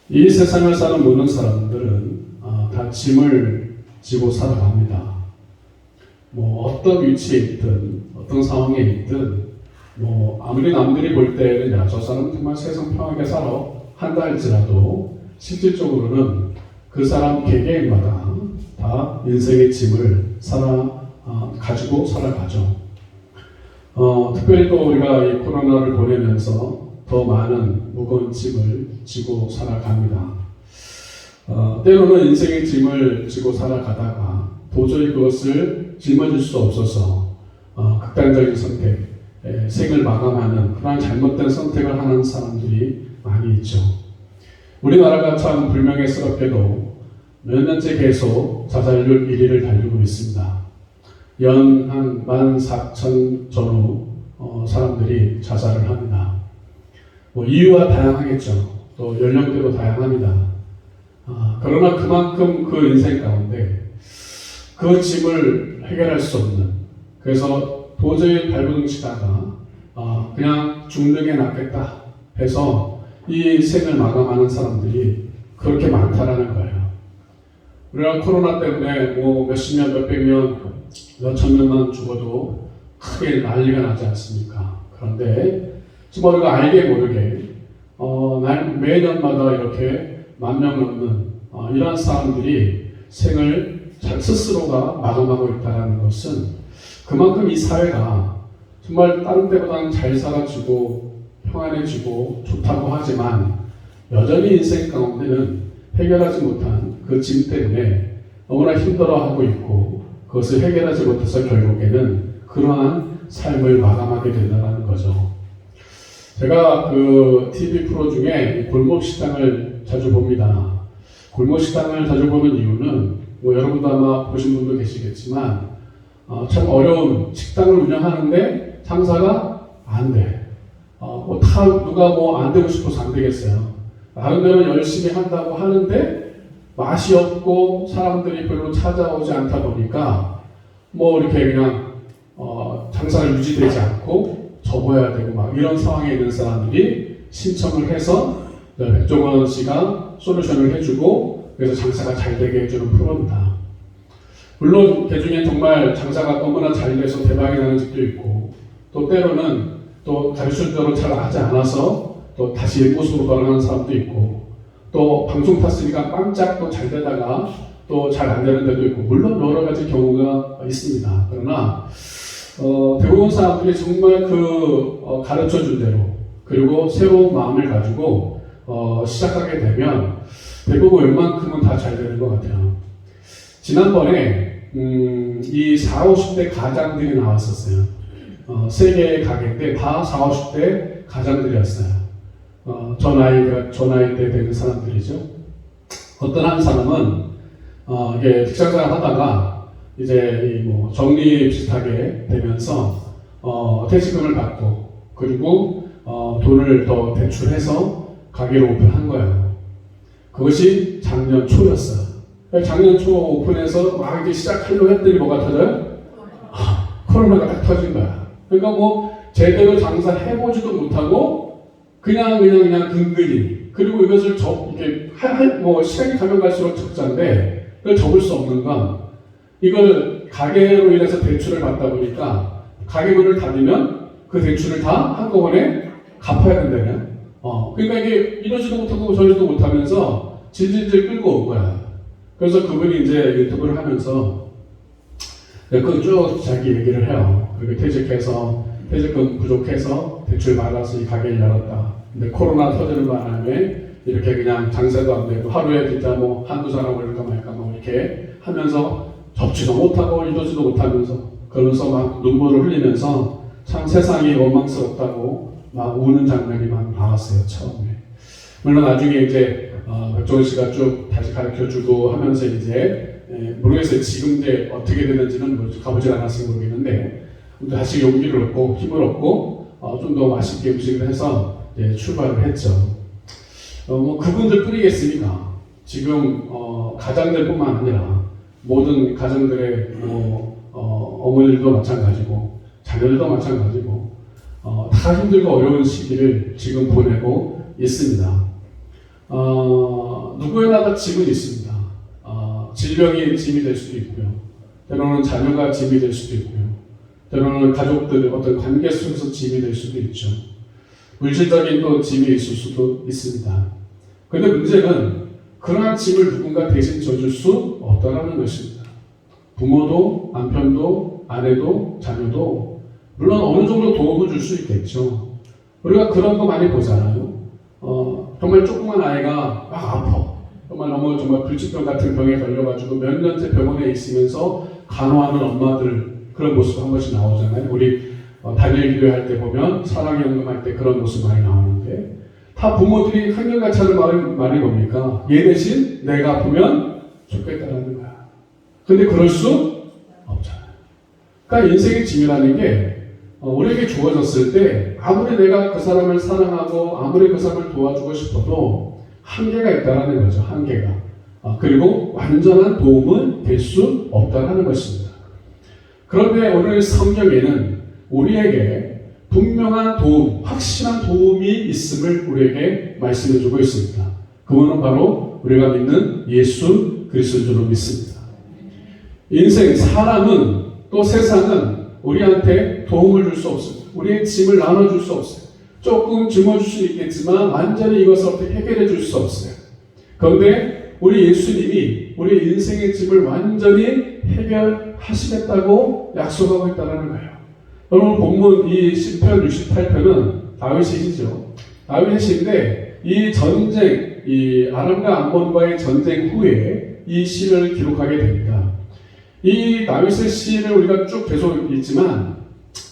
이 세상을 사는 모든 사람들은 다 짐을 지고 살아갑니다. 뭐 어떤 위치에 있든 어떤 상황에 있든 뭐 아무리 남들이 볼 때는 야, 저 사람은 정말 세상 편하게 살아 한다 할지라도 실질적으로는 그 사람 개개인마다 다 인생의 짐을 가지고 살아가죠. 특별히 또 우리가 이 코로나를 보내면서 더 많은 무거운 짐을 지고 살아갑니다. 때로는 인생의 짐을 지고 살아가다가 도저히 그것을 짊어질 수 없어서 극단적인 선택, 생을 마감하는 그런 잘못된 선택을 하는 사람들이 많이 있죠. 우리나라가 참 불명예스럽게도 몇 년째 계속 자살률 1위를 달리고 있습니다. 연 한 14,000 전후 사람들이 자살을 합니다. 뭐 이유가 다양하겠죠. 또 연령대도 다양합니다. 그러나 그만큼 그 인생 가운데 그 짐을 해결할 수 없는, 그래서 도저히 발버둥치다가 그냥 죽는 게 낫겠다 해서 이 생을 마감하는 사람들이 그렇게 많다라는 거예요. 우리가 코로나 때문에 뭐 몇십 명, 몇백 명, 몇천 명만 죽어도 크게 난리가 나지 않습니까? 그런데 정말 우리가 알게 모르게 매년마다 이렇게 10,000명 넘는 이런 사람들이 생을 스스로가 마감하고 있다는 것은 그만큼 이 사회가 정말 다른 때보다는 잘 살아지고 평안해지고 좋다고 하지만 여전히 인생 가운데는 해결하지 못한 그 짐 때문에 너무나 힘들어하고 있고 그것을 해결하지 못해서 결국에는 그러한 삶을 마감하게 된다는 거죠. 제가 그 TV 프로 중에 골목식당을 자주 봅니다. 골목식당을 자주 보는 이유는 뭐 여러분도 아마 보신 분도 계시겠지만 참 어려운 식당을 운영하는데 장사가 안 돼. 누가 뭐 안 되고 싶어서 안 되겠어요. 나름대로 열심히 한다고 하는데 맛이 없고 사람들이 별로 찾아오지 않다 보니까 뭐 이렇게 그냥 장사가 유지되지 않고 접어야 되고 막 이런 상황에 있는 사람들이 신청을 해서 백종원 씨가 솔루션을 해주고 그래서 장사가 잘 되게 해주는 프로입니다. 물론 그 중에 정말 장사가 너무나 잘 돼서 대박이 나는 집도 있고 또 때로는 또 가르칠 대로 잘 하지 않아서 또 다시 모습으로 돌아가는 사람도 있고 또 방송 탔으니까 깜짝 또 잘 되다가 또 잘 안 되는 데도 있고 물론 여러 가지 경우가 있습니다. 그러나 대부분 사람들이 정말 가르쳐 준 대로 그리고 새로운 마음을 가지고 시작하게 되면 대부분 웬만큼은 다 잘 되는 것 같아요. 지난번에 이 40, 50대 가장들이 나왔었어요. 3개의 가게인데 다 40, 50대 가장들이었어요. 저 나이 때 되는 사람들이죠. 어떤 한 사람은 이게 직장생활 하다가 이제 뭐 정리 비슷하게 되면서 퇴직금을 받고 그리고 돈을 더 대출해서 가게를 오픈한 거예요. 그것이 작년 초였어요. 작년 초 오픈해서 막 이제 시작하려고 했더니 뭐가 터져요? 코로나가 딱 터진 거야. 그러니까 뭐 제대로 장사해보지도 못하고 그냥 근근히 그리고 이것을 뭐 시간이 가면 갈수록 적자인데 그걸 접을 수 없는 건 이걸 가게로 인해서 대출을 받다 보니까 가게 문을 닫으면 그 대출을 다 한꺼번에 갚아야 된다면 그러니까 이게 이러지도 못하고 저러지도 못하면서 질질질 끌고 온 거야. 그래서 그분이 이제 유튜브를 하면서 쭉 자기 얘기를 해요. 그리고 퇴직금 부족해서 대출 받아서 이 가게를 열었다. 근데 코로나 터지는 바람에 이렇게 그냥 장사도 안 되고 하루에 진짜 뭐 한두 사람 올릴까 말까 뭐 이렇게 하면서 접지도 못하고 이러지도 못하면서 그러면서 막 눈물을 흘리면서 참 세상이 원망스럽다고 막 우는 장면이 막 나왔어요, 처음에. 물론 나중에 이제 백종원 씨가 쭉 다시 가르쳐주고 하면서 이제 모르겠어요. 지금 이제 어떻게 되는지는 가보질 않았으니 모르겠는데 다시 용기를 얻고 힘을 얻고 좀 더 맛있게 음식을 해서 출발을 했죠. 뭐 그분들 뿐이겠습니까? 지금 가장들뿐만 아니라 모든 가정들의 어머니들도 마찬가지고 자녀들도 마찬가지고 다 힘들고 어려운 시기를 지금 보내고 있습니다. 누구에나 다 짐은 있습니다. 질병이 짐이 될 수도 있고요. 때로는 자녀가 짐이 될 수도 있고요. 때로는 가족들의 어떤 관계 속에서 짐이 될 수도 있죠. 물질적인 또 짐이 있을 수도 있습니다. 그런데 문제는 그러한 짐을 누군가 대신 져줄 수 없다는 것입니다. 부모도, 남편도, 아내도, 자녀도 물론 어느 정도 도움을 줄 수 있겠죠. 우리가 그런 거 많이 보잖아요. 정말 조그만 아이가 막 아파. 정말 불치병 같은 병에 걸려가지고 몇 년째 병원에 있으면서 간호하는 엄마들 그런 모습 한 번씩 나오잖아요. 우리 단일 기도할 때 보면 사랑 연금할 때 그런 모습 많이 나오는데 다 부모들이 한결같이 하는 말이 뭡니까? 얘 대신 내가 아프면 좋겠다라는 거야. 근데 그럴 수 없잖아요. 그러니까 인생의 짐이라는 게 우리에게 주어졌을 때 아무리 내가 그 사람을 사랑하고 아무리 그 사람을 도와주고 싶어도 한계가 있다는 거죠. 한계가. 그리고 완전한 도움은 될 수 없다는 것입니다. 그런데 오늘 성경에는 우리에게 분명한 도움, 확실한 도움이 있음을 우리에게 말씀해주고 있습니다. 그분은 바로 우리가 믿는 예수 그리스도인 줄로 믿습니다. 인생, 사람은 또 세상은 우리한테 도움을 줄 수 없습니다. 우리의 짐을 나눠줄 수 없어요. 조금 짊어질 수 있겠지만 완전히 이것을 어떻게 해결해 줄 수 없어요. 그런데 우리 예수님이 우리 인생의 짐을 완전히 해결하시겠다고 약속하고 있다는 거예요. 여러분 본문 이 시편 68편은 다윗의 시죠. 다윗의 시인데 이 전쟁, 이 아람과 암몬과의 전쟁 후에 이 시를 기록하게 됩니다. 이 다윗의 시를 우리가 쭉 계속 읽지만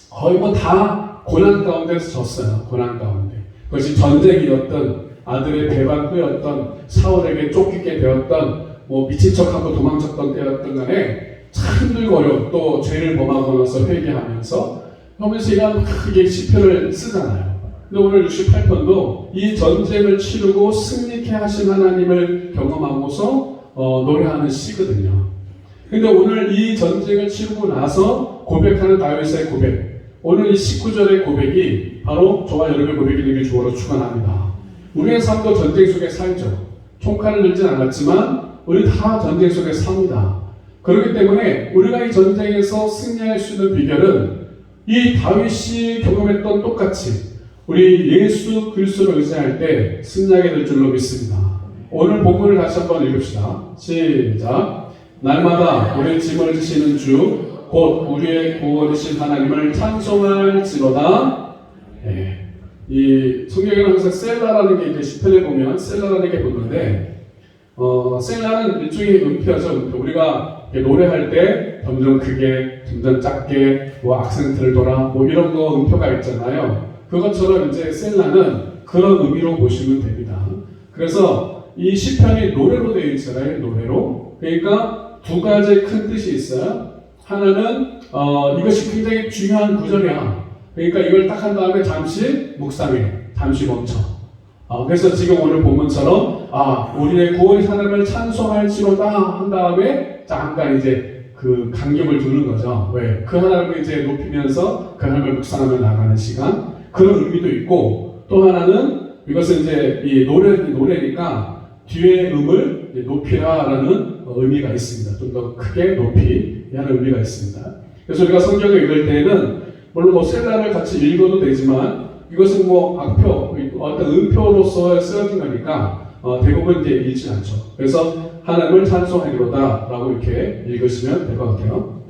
거의 다 고난 가운데서 졌어요. 고난 가운데. 그것이 전쟁이었던 아들의 배반 후였던 사울에게 쫓기게 되었던 미친 척하고 도망쳤던 때였던 간에 참 힘들고 어려운 또 죄를 범하고 나서 회개하면서 하면서 이런 크게 시편을 쓰잖아요. 근데 오늘 68편도 이 전쟁을 치르고 승리케 하신 하나님을 경험하고서 노래하는 시거든요. 근데 오늘 이 전쟁을 치르고 나서 고백하는 다윗의 고백, 오늘 이 19절의 고백이 바로 저와 여러분의 고백이 되길 주어로 축원합니다. 우리의 삶도 전쟁 속에 살죠. 총칼을 들진 않았지만 우리 다 전쟁 속에 삽니다. 그렇기 때문에 우리가 이 전쟁에서 승리할 수 있는 비결은 이 다윗이 경험했던 똑같이 우리 예수 그리스도를 의지할 때 승리하게 될 줄로 믿습니다. 오늘 본문을 다시 한번 읽읍시다. 시작. 날마다 우리의 짐을 지시는 주 곧 우리의 구원이신 하나님을 찬송할지로다. 네. 이 성경에는 항상 셀라라는 게 이제 시편에 보면 셀라라는 게 붙는데 셀라는 일종의 음표죠. 음표. 우리가 노래할 때 점점 크게, 점점 작게, 악센트를 돌아, 이런 거 음표가 있잖아요. 그것처럼 이제 셀라는 그런 의미로 보시면 됩니다. 그래서 이 시편이 노래로 되어 있잖아요. 노래로. 그러니까 두 가지 큰 뜻이 있어요. 하나는 이것이 굉장히 중요한 구절이야. 그러니까 이걸 딱 한 다음에 잠시 묵상해, 잠시 멈춰. 그래서 지금 오늘 본문처럼 우리의 구원이 하나님을 찬송할지로다 한 다음에 잠깐 이제 그 간격을 두는 거죠. 왜? 그 하나님을 이제 높이면서 그 하나님을 묵상하며 나가는 시간. 그런 의미도 있고 또 하나는 이것은 이제 이 노래니까 뒤에 음을 높이라라는 의미가 있습니다. 좀 더 크게 높이 하는 의미가 있습니다. 그래서 우리가 성경을 읽을 때에는 물론 셀라를 같이 읽어도 되지만 이것은 악표, 어떤 음표로서 쓰여진 거니까 대부분 이제 읽지 않죠. 그래서 하나님을 찬송하기로다 라고 이렇게 읽으시면 될 것 같아요.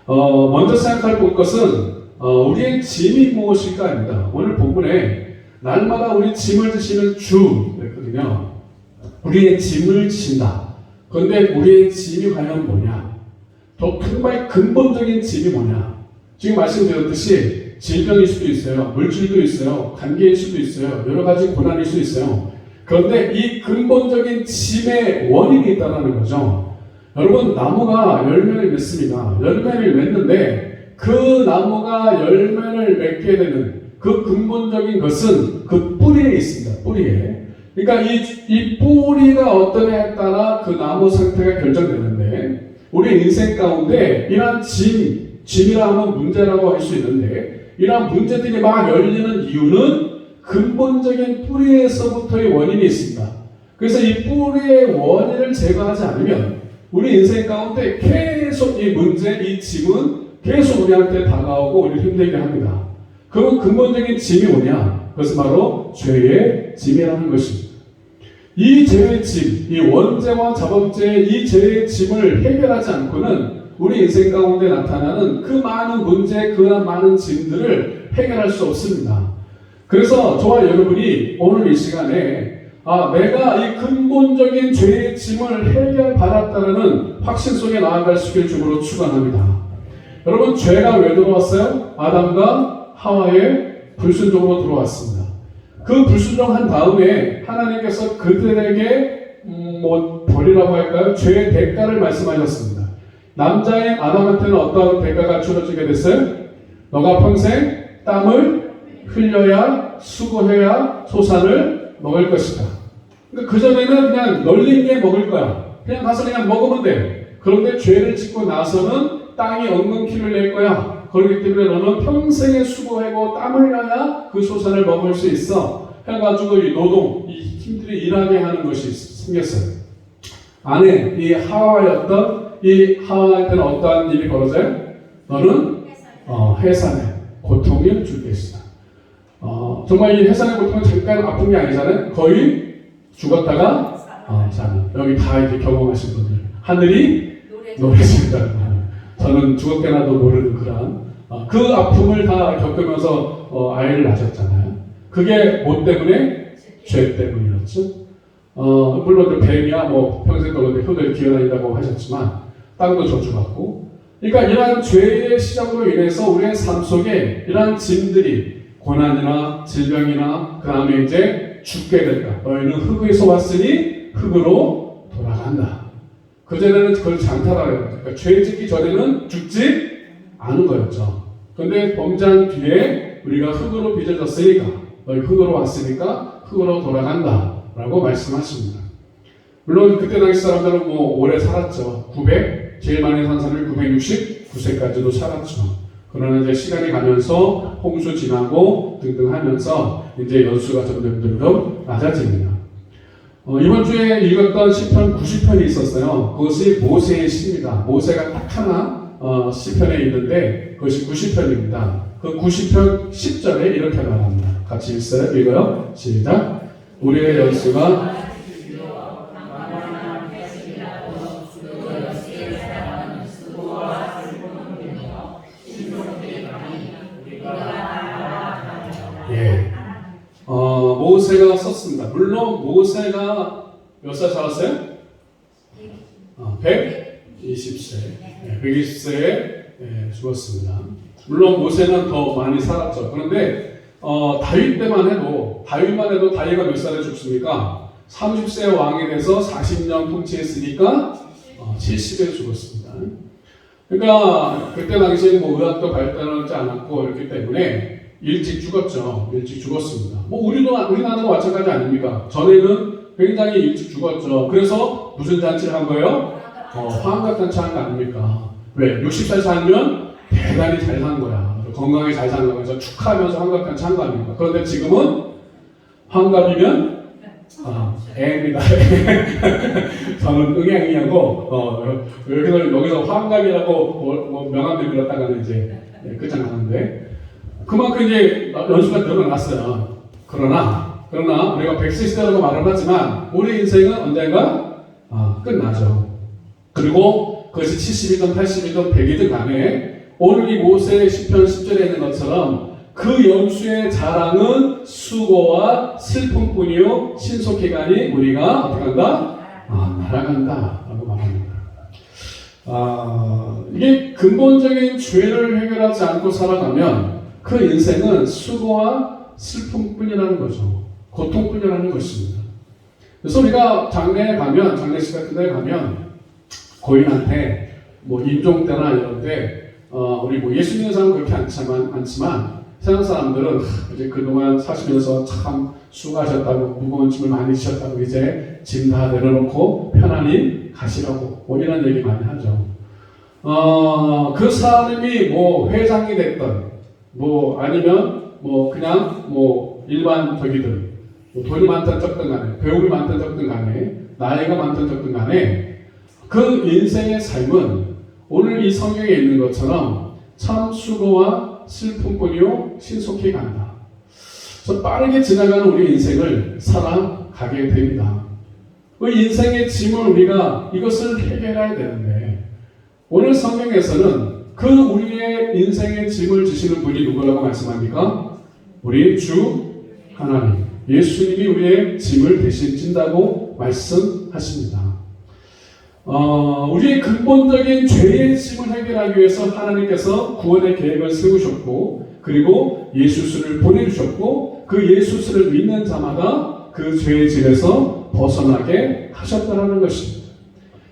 먼저 생각할 것은 우리의 짐이 무엇일까입니다. 오늘 본문에 날마다 우리 짐을 지시는 주 그랬거든요. 우리의 짐을 지신다. 그런데 우리의 짐이 과연 뭐냐? 정말 근본적인 짐이 뭐냐? 지금 말씀드렸듯이 질병일 수도 있어요. 물질도 있어요. 관계일 수도 있어요. 여러 가지 고난일 수 있어요. 그런데 이 근본적인 짐의 원인이 있다는 거죠. 여러분, 나무가 열매를 맺습니다. 열매를 맺는데 그 나무가 열매를 맺게 되는 그 근본적인 것은 그 뿌리에 있습니다. 뿌리에. 그러니까 이 뿌리가 어떠냐에 따라 그 나무 상태가 결정되는데 우리 인생 가운데 이러한 짐이라 하면 문제라고 할 수 있는데 이러한 문제들이 막 열리는 이유는 근본적인 뿌리에서부터의 원인이 있습니다. 그래서 이 뿌리의 원인을 제거하지 않으면 우리 인생 가운데 계속 이 문제, 이 짐은 계속 우리한테 다가오고 우리를 힘들게 합니다. 그 근본적인 짐이 뭐냐? 그것은 바로 죄의 짐이라는 것입니다. 이 죄의 짐, 이 원죄와 자범죄의 이 죄의 짐을 해결하지 않고는 우리 인생 가운데 나타나는 그 많은 문제, 그 많은 짐들을 해결할 수 없습니다. 그래서 저와 여러분이 오늘 이 시간에 내가 이 근본적인 죄의 짐을 해결받았다는 확신 속에 나아갈 수 있기를 주로 축원합니다. 여러분, 죄가 왜 들어왔어요? 아담과 하와의 불순종으로 들어왔습니다. 그 불순종한 다음에 하나님께서 그들에게 벌이라고 할까요? 죄의 대가를 말씀하셨습니다. 남자인 아담한테는 어떤 대가가 치러지게 됐어요? 너가 평생 땀을 흘려야, 수고해야 소산을 먹을 것이다. 그러니까 그전에는 그냥 널린 게 먹을 거야. 그냥 가서 그냥 먹으면 돼. 그런데 죄를 짓고 나서는 땅이 엉겅 키를 낼 거야. 그렇기 때문에 너는 평생에 수고하고 땀 흘려야 그 소산을 먹을 수 있어. 해가지고 이 노동, 이 힘들이 일하게 하는 것이 생겼어요. 안에 이 하와였던 이 하와한테는 어떠한 일이 벌어져요? 너는 해산의 고통을 줄 것이다. 정말 이 해산의 고통은 잠깐 아픈 게 아니잖아요. 거의 죽었다가 사는. 여기 다 이렇게 경험하신 분들. 하늘이 노래진다. 저는 죽었게나도 모르는 그런 그 아픔을 다 겪으면서 아이를 낳으셨잖아요. 그게 뭐 때문에? 죄 때문이었죠. 물론 뱀이야 평생 동안 흙을 기어다닌다고 하셨지만 땅도 저주받고. 그러니까 이러한 죄의 시작으로 인해서 우리의 삶 속에 이러한 짐들이 고난이나 질병이나 그 다음에 이제 죽게 될까. 너희는 흙에서 왔으니 흙으로 돌아간다. 그전에는 그걸 장타라고 해요. 그러니까 죄 짓기 전에는 죽지 않은 거였죠. 근데 범죄한 뒤에 우리가 흙으로 빚어졌으니까 너희 흙으로 왔으니까 흙으로 돌아간다 라고 말씀하십니다. 물론 그때 당시 사람들은 오래 살았죠. 제일 많이 산 사람이 969세까지도 살았죠. 그러나 이제 시간이 가면서 홍수 지나고 등등 하면서 이제 연수가 점점 낮아집니다. 이번 주에 읽었던 시편 90편이 있었어요. 그것이 모세의 시입니다. 모세가 딱 하나 시편에 있는데 그것이 90편입니다. 그 90편 10절에 이렇게 말합니다. 같이 읽어요. 시작. 우리의 연수가 모세가 썼습니다. 물론 모세가 몇 살 살았어요? 120세. 120세에 죽었습니다. 물론 모세는 더 많이 살았죠. 그런데 다윗만 해도 다윗가 몇 살에 죽습니까? 30세 왕이 돼서 40년 통치했으니까 70에 죽었습니다. 그러니까 그때 당시에는 의학도 발달하지 않았고 이렇기 때문에 일찍 죽었죠. 일찍 죽었습니다. 우리나라도 마찬가지 아닙니까? 전에는 굉장히 일찍 죽었죠. 그래서 무슨 잔치를 한 거예요? 환갑잔치 한 거 아닙니까? 왜? 60살 살면 대단히 잘 산 거야. 건강히 잘 산 거야. 그래서 축하하면서 환갑잔치 한 거 아닙니까? 그런데 지금은 환갑이면 애입니다. 저는 응양이하고 여기서 환갑이라고 명함을 빌었다가는 이제 끝장나는데 그만큼 이제 연수가 늘어났어요. 그러나 우리가 100세 시대라고 말을 하지만 우리 인생은 언젠가 끝나죠. 그리고 그것이 70이든 80이든 100이든 간에 오늘 이 모세의 시편 10절에 있는 것처럼 그 연수의 자랑은 수고와 슬픔뿐이요 신속히가니 우리가 어떻게 한다? 날아간다 라고 말합니다. 이게 근본적인 죄를 해결하지 않고 살아가면 그 인생은 수고와 슬픔뿐이라는 거죠. 고통뿐이라는 것입니다. 그래서 우리가 장례식 같은 데 가면 고인한테 임종 때나 이런 데 우리 예수 믿는 사람은 그렇게 않지만 세상 사람들은 이제 그동안 사시면서 참 수고하셨다고 무거운 짐을 많이 지셨다고 이제 짐 다 내려놓고 편안히 가시라고 이런 얘기 많이 하죠. 그 사람이 회장이 됐던 아니면 그냥 일반적이든 뭐 돈이 많든 적든 간에, 배움이 많든 적든 간에, 나이가 많든 적든 간에 그 인생의 삶은 오늘 이 성경에 있는 것처럼 참 수고와 슬픔뿐이요 신속히 간다. 그래서 빠르게 지나가는 우리 인생을 살아가게 됩니다. 그 인생의 짐을 우리가 이것을 해결해야 되는데 오늘 성경에서는 그 우리의 인생의 짐을 지시는 분이 누구라고 말씀합니까? 우리 주 하나님, 예수님이 우리의 짐을 대신 진다고 말씀하십니다. 우리의 근본적인 죄의 짐을 해결하기 위해서 하나님께서 구원의 계획을 세우셨고 그리고 예수스를 보내주셨고 그 예수스를 믿는 자마다 그 죄의 짐에서 벗어나게 하셨다는 것입니다.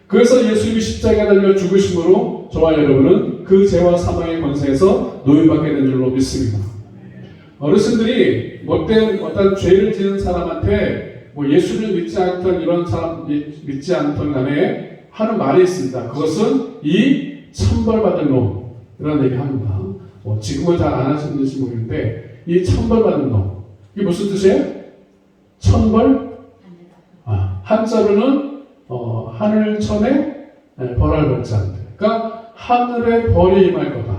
그래서 예수님이 십자가에 달려 죽으심으로 저와 여러분은 그 죄와 사망의 권세에서 노임받게 된 줄로 믿습니다. 어르신들이 못된 어떤 죄를 지은 사람한테 뭐 예수를 믿지 않던 이런 사람 믿지 않던 간에 하는 말이 있습니다. 그것은 이 천벌받은 놈 이런 얘기합니다. 지금은 잘 안 하시는지 모르겠는데 이 천벌받은 놈 이게 무슨 뜻이에요? 천벌? 한자로는 하늘천에 벌할 벌지 않대. 그러니까 하늘에 벌이 임할 거다.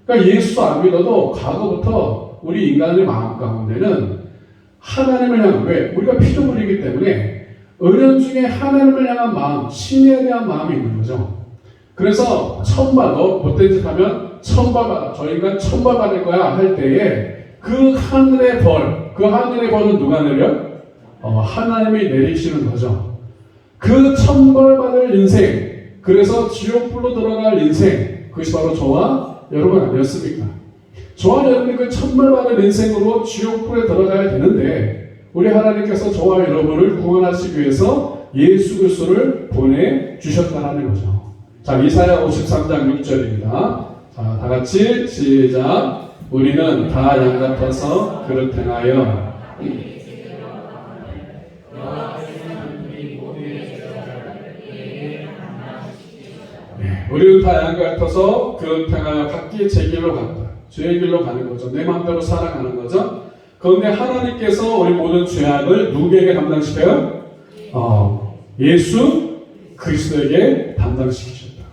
그러니까 예수 안 믿어도 과거부터 우리 인간의 마음 가운데는 하나님을 향한 왜? 우리가 피조물이기 때문에 은연중에 하나님을 향한 마음, 신에 대한 마음이 있는 거죠. 그래서 천벌, 너 못된 짓 하면 천벌받아. 저 인간 천벌받을 거야 할 때에 그 하늘의 벌, 그 하늘의 벌은 누가 내려? 하나님이 내리시는 거죠. 그 천벌받을 인생, 그래서 지옥불로 들어갈 인생, 그것이 바로 저와 여러분 아니었습니까? 저와 여러분이 그 천벌받을 인생으로 지옥불에 들어가야 되는데 우리 하나님께서 저와 여러분을 구원하시기 위해서 예수 그리스도를 보내주셨다는 거죠. 자, 이사야 53장 6절입니다. 자, 다 같이 시작. 우리는 다 양 같아서 그릇 행하여 우리는 다 양 같아서 그릇 행하여 각기 제 길로 간다. 죄의 길로 가는 거죠. 내 마음대로 살아가는 거죠. 그런데 하나님께서 우리 모든 죄악을 누구에게 담당시켜요? 예수 그리스도에게 담당시키셨다.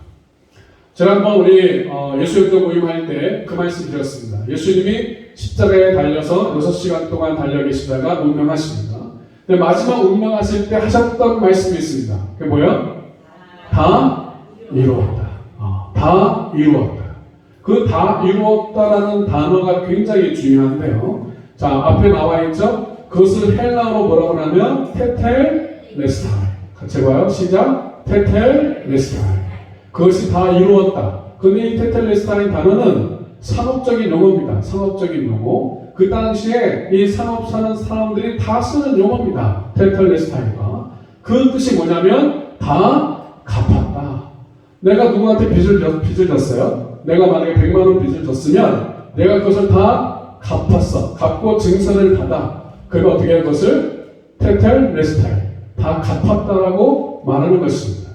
지난번 우리 예수역도 모임할 때 그 말씀 드렸습니다. 예수님이 십자가에 달려서 6시간 동안 달려 계시다가 운명하십니다. 근데 마지막 운명하실 때 하셨던 말씀이 있습니다. 그게 뭐예요? 다 이루었다. 다 이루었다. 그 다 이루었다라는 단어가 굉장히 중요한데요. 자, 앞에 나와 있죠? 그것을 헬라어로 뭐라고 하냐면 테텔레스타이. 같이 봐요. 시작. 테텔레스타이. 그것이 다 이루었다. 근데 이 테텔레스타이 단어는 상업적인 용어입니다. 상업적인 용어. 그 당시에 이 상업사는 사람들이 다 쓰는 용어입니다. 테텔레스타이가. 그 뜻이 뭐냐면 다 갚았다. 내가 누구한테 빚을 졌어요? 내가 만약에 100만 원 빚을 졌으면 내가 그것을 다 갚았어. 갚고 증서를 받아. 그리고 어떻게 할 것을 테텔레스타이. 다 갚았다라고 말하는 것입니다.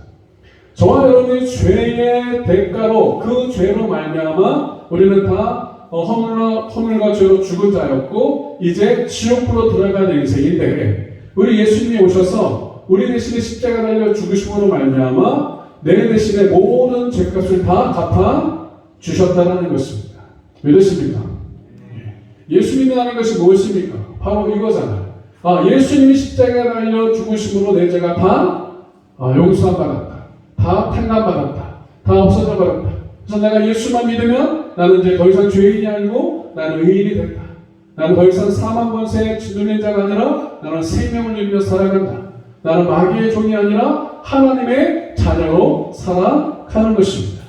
저와 여러분의 죄의 대가로 그 죄로 말미암아 우리는 다 허물과 죄로 죽은 자였고 이제 지옥불로 들어가는 인생인데 우리 예수님이 오셔서 우리 대신에 십자가 달려 죽으심으로 말미암아 내 대신에 모든 죄값을 다 갚아 주셨다는 것입니다. 믿으십니까? 예수님이라는 것이 무엇입니까? 바로 이거잖아요. 예수님이 십자가에 달려 죽으심으로 내 죄가 다 용서함 받았다. 다 탕감 받았다. 다 없어져 버렸다. 그래서 내가 예수만 믿으면 나는 이제 더 이상 죄인이 아니고 나는 의인이 됐다. 나는 더 이상 사망 권세에 누린 자가 아니라 나는 생명을 누리며 살아간다. 나는 마귀의 종이 아니라 하나님의 자녀로 살아가는 것입니다.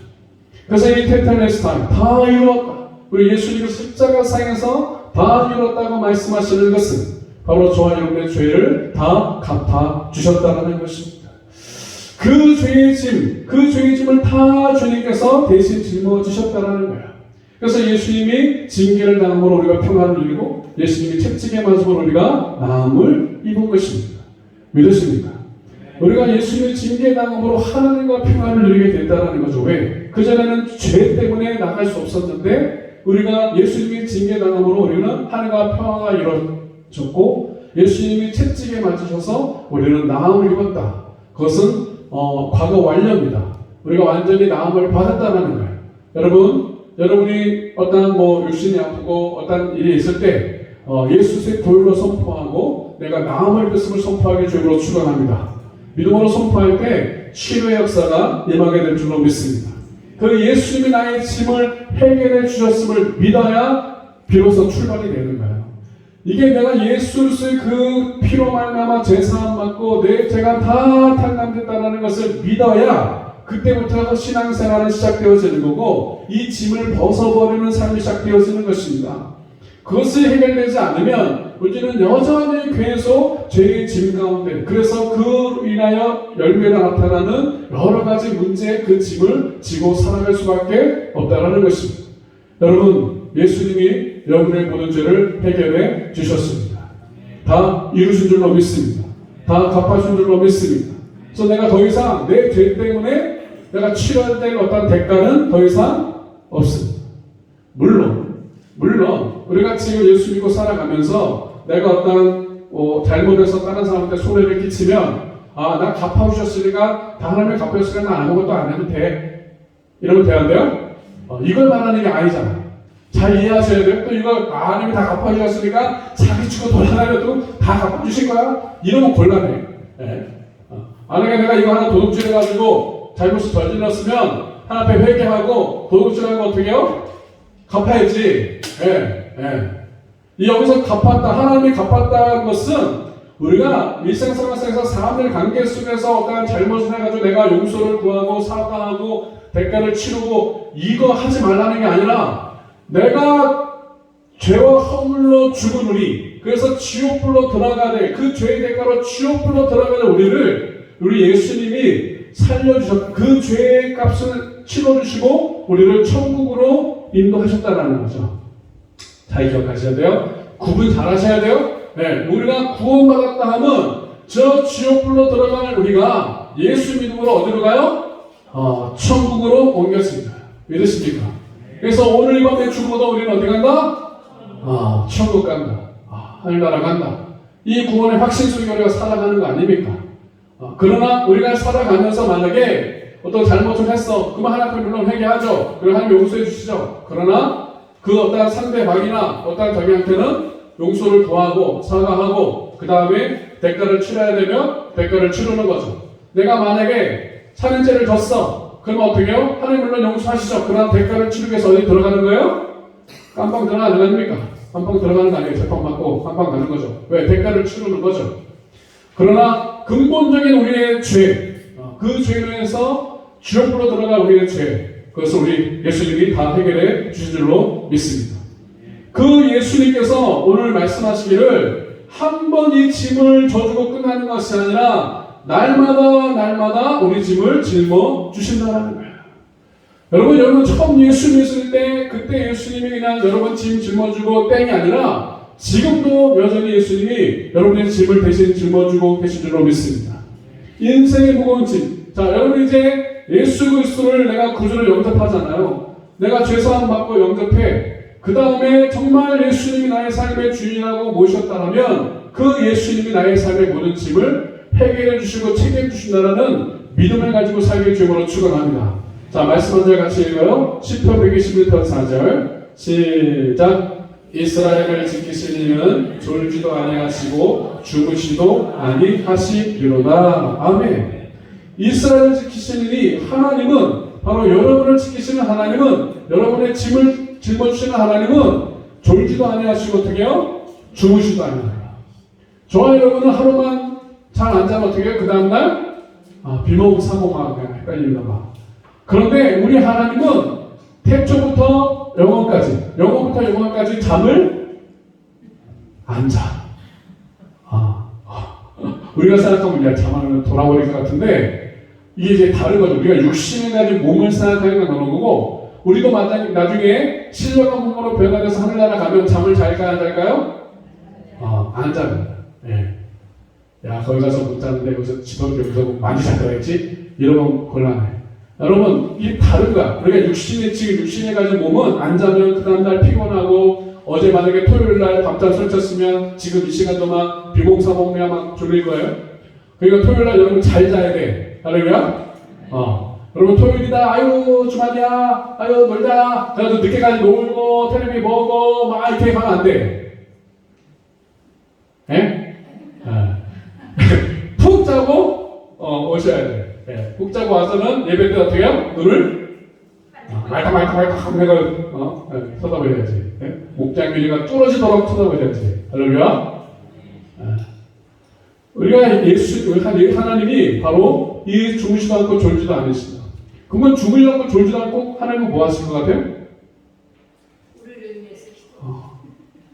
그래서 이 테텔레스타이 다 이루었다. 우리 예수님이 십자가상에서 다 이루었다고 말씀하시는 것은 바로 저와 여러분의 죄를 다 갚아 주셨다는 것입니다. 그 죄의 짐을 다 주님께서 대신 짊어지셨다는 거예요. 그래서 예수님이 징계를 당함으로 우리가 평안을 누리고 예수님이 채찍에 맞음으로 우리가 나음을 입은 것입니다. 믿으십니까? 우리가 예수님의 징계 당함으로 하나님과 평안을 누리게 됐다는 거죠. 왜? 그전에는 죄 때문에 나갈 수 없었는데 우리가 예수님의 징계 당함으로 우리는 하나님과 평화가 이루어졌고 예수님이 채찍에 맞으셔서 우리는 나음을 입었다. 그것은 과거 완료입니다. 우리가 완전히 나음을 받았다는 거예요. 여러분이 어떤 육신이 아프고 어떤 일이 있을 때 예수의 보혈로 선포하고 내가 나음을 입었음을 선포하기 주님으로 축원합니다. 믿음으로 선포할 때 치료의 역사가 임하게 될 줄로 믿습니다. 그 예수님이 나의 짐을 해결해 주셨음을 믿어야 비로소 출발이 되는 거예요. 이게 내가 예수 그리스도의 그 피로 말미암아 제사함 받고 내 죄가 다 탕감됐다는 것을 믿어야 그때부터 신앙생활은 시작되어지는 거고 이 짐을 벗어버리는 삶이 시작되어지는 것입니다. 그것이 해결되지 않으면 우리는 여전히 계속 죄의 짐 가운데, 그래서 그로 인하여 열매가 나타나는 여러 가지 문제의 그 짐을 지고 살아갈 수밖에 없다는 것입니다. 여러분, 예수님이 여러분의 모든 죄를 해결해 주셨습니다. 다 이루신 줄로 믿습니다. 다 갚아준 줄로 믿습니다. 그래서 내가 더 이상 내 죄 때문에 내가 치러야 될 어떤 대가는 더 이상 없습니다. 물론 우리가 지금 예수 믿고 살아가면서 내가 어떤 잘못해서 다른 사람한테 손해를 끼치면 나 갚아주셨으니까 다 하나님이 갚아주셨으니까 나 아무것도 안 해도 돼. 이러면 돼야 돼요? 이걸 말하는 게 아니잖아. 잘 이해하셔야 돼요. 또 이거 하나님이 다 갚아주셨으니까 자기 치고 돌아다녀도 다 갚아주신 거야? 이러면 곤란해. 만약에 내가 이거 하나 도둑질 해가지고 잘못을 저질렀으면 하나님 앞에 회개하고 도둑질하고 어떻게 해요? 갚아야지. 이 여기서 갚았다, 하나님이 갚았다는 것은 우리가 일상생활에서 사람들 관계 속에서 어떤 잘못을 해가지고 내가 용서를 구하고 사과하고 대가를 치르고 이거 하지 말라는 게 아니라 내가 죄와 허물로 죽은 그래서 지옥불로 들어가야 돼. 그 죄의 대가로 지옥불로 들어가는 우리 예수님이 살려주셨다. 그 죄의 값을 치러주시고 우리를 천국으로 인도하셨다는 거죠. 잘 기억하셔야 돼요. 구분 잘 하셔야 돼요. 우리가 구원받았다 하면 저 지옥불로 들어가는 우리가 예수 믿음으로 어디로 가요? 천국으로 옮겼습니다. 믿으십니까? 그래서 오늘 이 밤에 죽어도 우리는 어디 간다? 천국 간다. 하늘나라 간다. 이 구원의 확신 속에 우리가 살아가는 거 아닙니까? 그러나 우리가 살아가면서 만약에 어떤 잘못을 했어. 그러면 하나님 물론 회개하죠. 그리고 하나님 용서해 주시죠. 그러나 그 어떤 상대방이나 어떤 자기한테는 용서를 구하고 사과하고 그 다음에 대가를 치러야 되면 대가를 치르는 거죠. 내가 만약에 살인죄를 졌어. 그러면 어떻게 해요? 하나님 물론 용서하시죠. 그러나 대가를 치르기 위해서 어디 들어가는 거예요? 깜빵 들어가는 거 아닙니까? 깜빵 들어가는 거 아니에요. 재판 받고 깜빵 가는 거죠. 왜? 대가를 치르는 거죠. 그러나 근본적인 우리의 죄, 그 죄로 해서 지옥으로 들어갈 우리의 죄, 그것을 우리 예수님이 다 해결해 주신 줄로 믿습니다. 그 예수님께서 오늘 말씀하시기를 한 번 이 짐을 져주고 끝나는 것이 아니라 날마다 우리 짐을 짊어 주신다는 거예요. 여러분 처음 예수 믿을 때 그때 예수님이 그냥 여러분 짐 짊어주고 땡이 아니라 지금도 여전히 예수님이 여러분의 짐을 대신 짊어주고 계신 줄로 믿습니다. 인생의 무거운 짐. 자, 여러분 이제 예수 그리스도를 내가 구주로 영접하잖아요. 내가 죄사함 받고 영접해. 그 다음에 정말 예수님이 나의 삶의 주인이라고 모셨다면 그 예수님이 나의 삶의 모든 짐을 해결해 주시고 책임해 주신다는 믿음을 가지고 살기 주임으로 축원합니다. 자, 말씀 한 절 같이 읽어요. 시편 121편 4절 시작. 이스라엘을 지키신 이는 졸지도 아니하시고 주무시도 아니하시리로다. 아멘. 이스라엘을 지키시는 이 하나님은 바로 여러분을 지키시는 하나님은 여러분의 짐을 짊어주시는 하나님은 졸지도 아니하시고 어떻게 해요? 주무시도 아니하시고. 저와 여러분은 하루만 잘 안 자면 어떻게 해요? 그 다음날 비몽사몽하고 그냥 헷갈리나 봐. 그런데 우리 하나님은 태초부터 영원까지 잠을 안 자. 우리가 생각하면 잠하면 돌아버릴 것 같은데 이게 이제 다른 거죠. 우리가 육신을 가지고 몸을 생각하니까 그런 거고 우리도 나중에 신령한 몸으로 변화돼서 하늘나라 가면 잠을 잘까요? 안 잘까요? 안 잡니다. 야 거기 가서 못 자는데 여기서 지도를 여기서 많이 잤다 했지? 이러면 곤란해. 여러분 이게 다른 거야. 우리가 육신에 가진 몸은 안 자면 그 다음날 피곤하고 어제 만약에 토요일날 밤잠 설쳤으면 지금 이 시간 동안 비몽사 먹느냐 막 졸릴 거예요. 그러니까 토요일날 여러분 잘 자야 돼. 할렐루야. 여러분 토요일이다. 아유 주말이야. 아유 놀자. 그래도 늦게까지 놀고 텔레비 보고 막 이렇게 가면 안 돼. 예? 푹 자고 오셔야 돼. 예. 푹 자고 와서는 예배 때 어떻게 해요? 눈을 말딱 내가 쳐다보야지. 예? 목장균이가 뚫어지도록 쳐다보야지. 할렐루야. 우리가 우리 하나님이 바로 이 죽으지도 않고 졸지도 않으시다. 그러면 죽으지도 않고 졸지도 않고 하나님은 뭐 하실 것 같아요? 우리를 위해서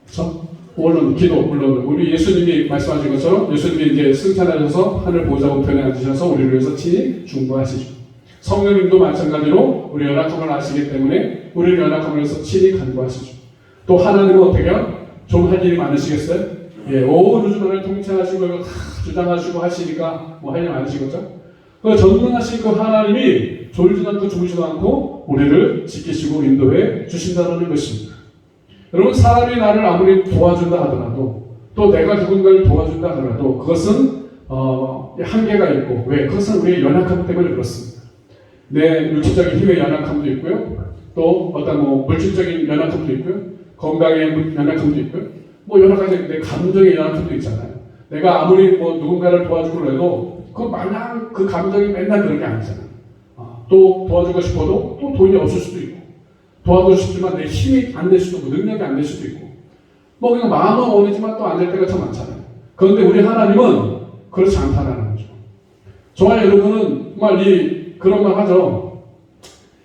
그렇죠? 물론 기도, 물론 우리 예수님이 말씀하신 것처럼 예수님이 이제 승천하셔서 하늘 보좌 우편에 앉으셔서 우리를 위해서 친히 중보하시죠. 성령님도 마찬가지로 우리 연약함을 아시기 때문에 우리를 연약함을 위해서 친히 간구하시죠. 또 하나님은 어떻게 해요? 좀 할 일이 많으시겠어요? 예, 온 우주만을 통치하시고 주장하시고 하시니까 뭐 할 일 많으시겠죠? 그 전능하신 그 하나님이 졸지도 않고 죽으지도 않고 우리를 지키시고 인도해 주신다는 것입니다. 여러분 사람이 나를 아무리 도와준다 하더라도 또 내가 누군가를 도와준다 하더라도 그것은 한계가 있고 왜? 그것은 우리의 연약함 때문에 그렇습니다. 내 육체적인 힘의 연약함도 있고요. 또 어떤 물질적인 연약함도 있고요. 건강의 연약함도 있고요. 여러 가지 내 감정의 연약함도 있잖아요. 내가 아무리 누군가를 도와주고 해도 그 마냥 그 감정이 맨날 그런 게 아니잖아요. 또 도와주고 싶어도 또 돈이 없을 수도 있고 도와주고 싶지만 내 힘이 안 될 수도 있고 능력이 안 될 수도 있고 그냥 마음은 원이지만 또 안 될 때가 참 많잖아요. 그런데 우리 하나님은 그렇지 않다라는 거죠. 저와 여러분은 정말 그런 말 하죠.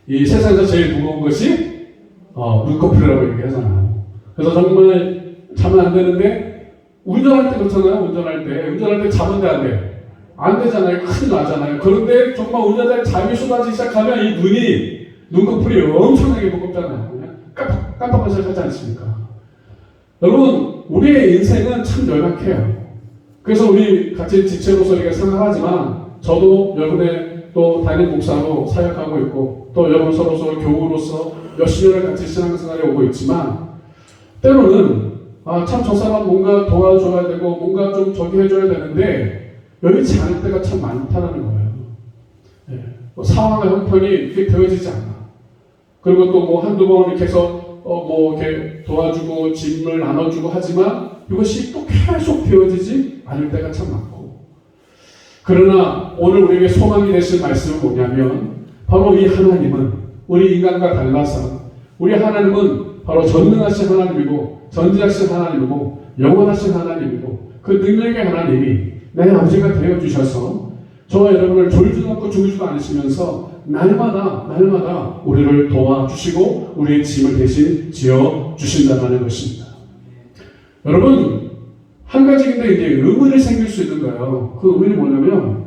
이 세상에서 제일 무거운 것이 눈꺼풀이라고 얘기하잖아요. 그래서 정말 자면 안 되는데 운전할 때 그렇잖아요. 운전할 때 자면 돼 안 돼? 안 되잖아요. 큰일 나잖아요. 그런데 정말 운전할 때 잠이 쏟아지기 시작하면 이 눈꺼풀이 엄청나게 무겁잖아요. 그냥 깜빡깜빡하지 않습니까? 여러분 우리의 인생은 참 열악해요. 그래서 우리 같이 지체로서 이렇게 생각하지만 저도 여러분의 또 담임 목사로 사역하고 있고 또 여러분 서로서 교우로서 몇십 년을 같이 신앙생활에 오고 있지만 때로는 참 저 사람 뭔가 도와줘야 되고 뭔가 좀 저기 해줘야 되는데 여의치 않을 때가 참 많다는 거예요. 예. 상황과 형편이 이렇게 되어지지 않아. 그리고 또 한두 번 이렇게 해서 이렇게 도와주고 짐을 나눠주고 하지만 이것이 또 계속 되어지지 않을 때가 참 많고. 그러나 오늘 우리에게 소망이 되실 말씀은 뭐냐면 바로 이 하나님은 우리 인간과 달라서 우리 하나님은 바로 전능하신 하나님이고 전지하신 하나님이고 영원하신 하나님이고 그 능력의 하나님이 내 아버지가 되어주셔서 저와 여러분을 졸지도 않고 죽이지도 않으시면서 날마다 우리를 도와주시고 우리의 짐을 대신 지어주신다는 것입니다. 여러분 한 가지 근데 이제 의문이 생길 수 있는 거예요. 그 의문이 뭐냐면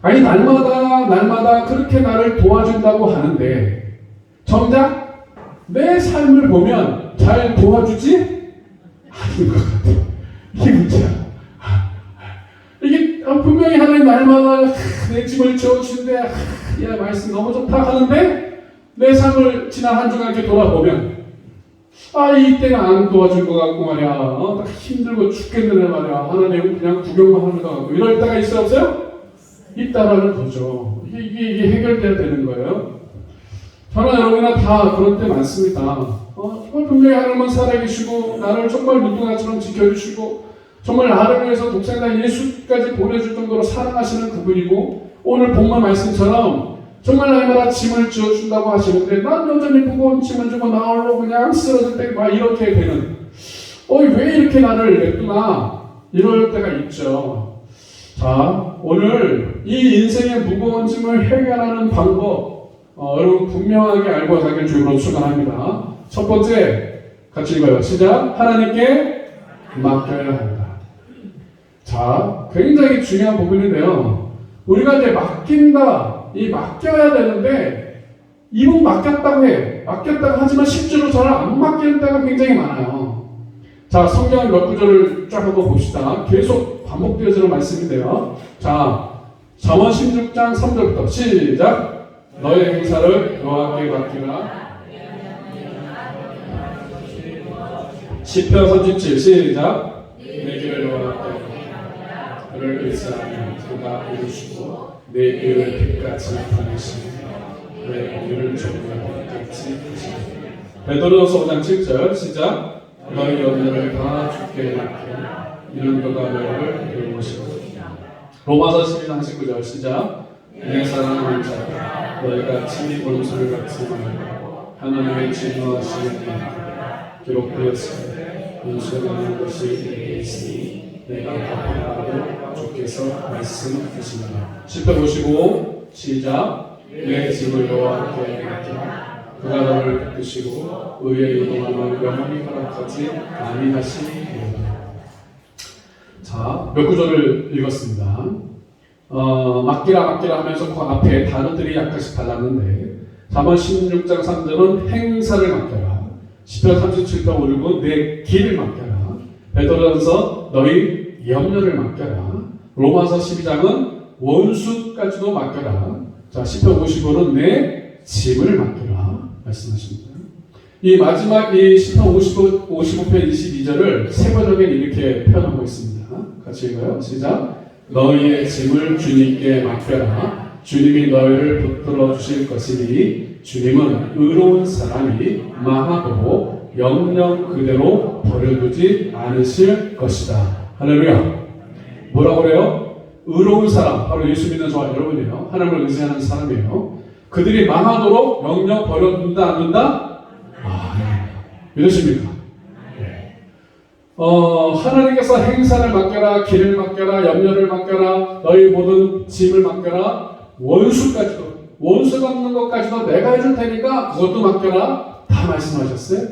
날마다 그렇게 나를 도와준다고 하는데 정작 내 삶을 보면 잘 도와주지 않는 것 같아요. 이게 문제야. 이게 분명히 하나님 날마다 내 짐을 지어주시는데 야 말씀 너무 좋다 하는데 내 삶을 지난 한 주간 이렇게 돌아보면 이때는 안 도와줄 것 같고 말이야. 힘들고 죽겠는데 말이야. 하나님 그냥 구경만 하는 것 같고 이럴 때가 있어요 없어요? 있다라는 거죠. 이게 해결돼야 되는 거예요. 저나 여러분이나 다 그런 때 많습니다. 정말 분명히 하나님은 살아계시고 나를 정말 눈동자처럼 지켜주시고 정말 나를 위해서 독생자 예수까지 보내줄 정도로 사랑하시는 그분이고 오늘 본문 말씀처럼 정말 날마다 짐을 지어준다고 하시는데 난 여전히 무거운 짐을 주고 나홀로 그냥 쓰러질 때 막 이렇게 되는 왜 이렇게 나를 냅두나 이럴 때가 있죠. 자 오늘 이 인생의 무거운 짐을 해결하는 방법 여러분 분명하게 알고 가길 주님으로 축원합니다. 첫 번째 같이 읽어요. 시작. 하나님께 맡겨야 한다. 자 굉장히 중요한 부분인데요. 우리가 이제 맡겨야 되는데 이분 맡겼다고 해. 맡겼다고 하지만 실제로 저를 안 맡기는 때가 굉장히 많아요. 자 성경 몇 구절을 쫙 한번 봅시다. 계속 반복되어지는 말씀인데요. 자 잠언 16장 3절부터 시작. 너의 행사를 여호와께 맡기라. 시편 37 시작. 내 길을 여호와께 그를 의지하면 그가 이루시고 내 일을 빛같이 나타내시며 내 공의를 종류와 빛같이 하시며. 베드로전서 5장 7절 시작. 너희 염려를 다 주께 맡겨 이는 그가 너희를 이루시고. 로마서 12장 19절 시작. 내 사랑하는 자들아 너희가 친히 원수를 갖지 말고 하나님의 진노하시는 날 기록되었으되 원수가 하는 것이 내게 있으니 내가 갚아라고 주께서 말씀하시니라. 10편 55 시작. 내 집을 여호와께 맡기라 그가 너를 붙드시고 의에 유동함을 영원히 허락하지 아니하시리로다. 자, 몇 구절을 읽었습니다. 맡기라 하면서 그 앞에 단어들이 약간씩 달랐는데 3번 16장 3절은 행사를 맡겨라. 10편 37편 5, 6은 내 길을 맡겨라. 베드로전서 너희 염려를 맡겨라. 로마서 12장은 원수까지도 맡겨라. 자, 10편 55는 내 짐을 맡겨라 말씀하십니다. 이 마지막 이 10편 55편 22절을 세 번역에 이렇게 표현하고 있습니다. 같이 읽어요. 시작. 너희의 짐을 주님께 맡겨라. 주님이 너희를 붙들어 주실 것이니 주님은 의로운 사람이 망하고 영영 그대로 버려두지 않으실 것이다. 할렐루야. 뭐라고 그래요? 의로운 사람, 바로 예수 믿는 저와 여러분이에요. 하나님을 의지하는 사람이에요. 그들이 망하도록 영영 버려둔다 않는다? 믿으십니까? 하나님께서 행사를 맡겨라, 길을 맡겨라, 염려를 맡겨라, 너희 모든 짐을 맡겨라, 원수까지도, 원수 갚는 것까지도 내가 해줄 테니까 그것도 맡겨라, 다 말씀하셨어요.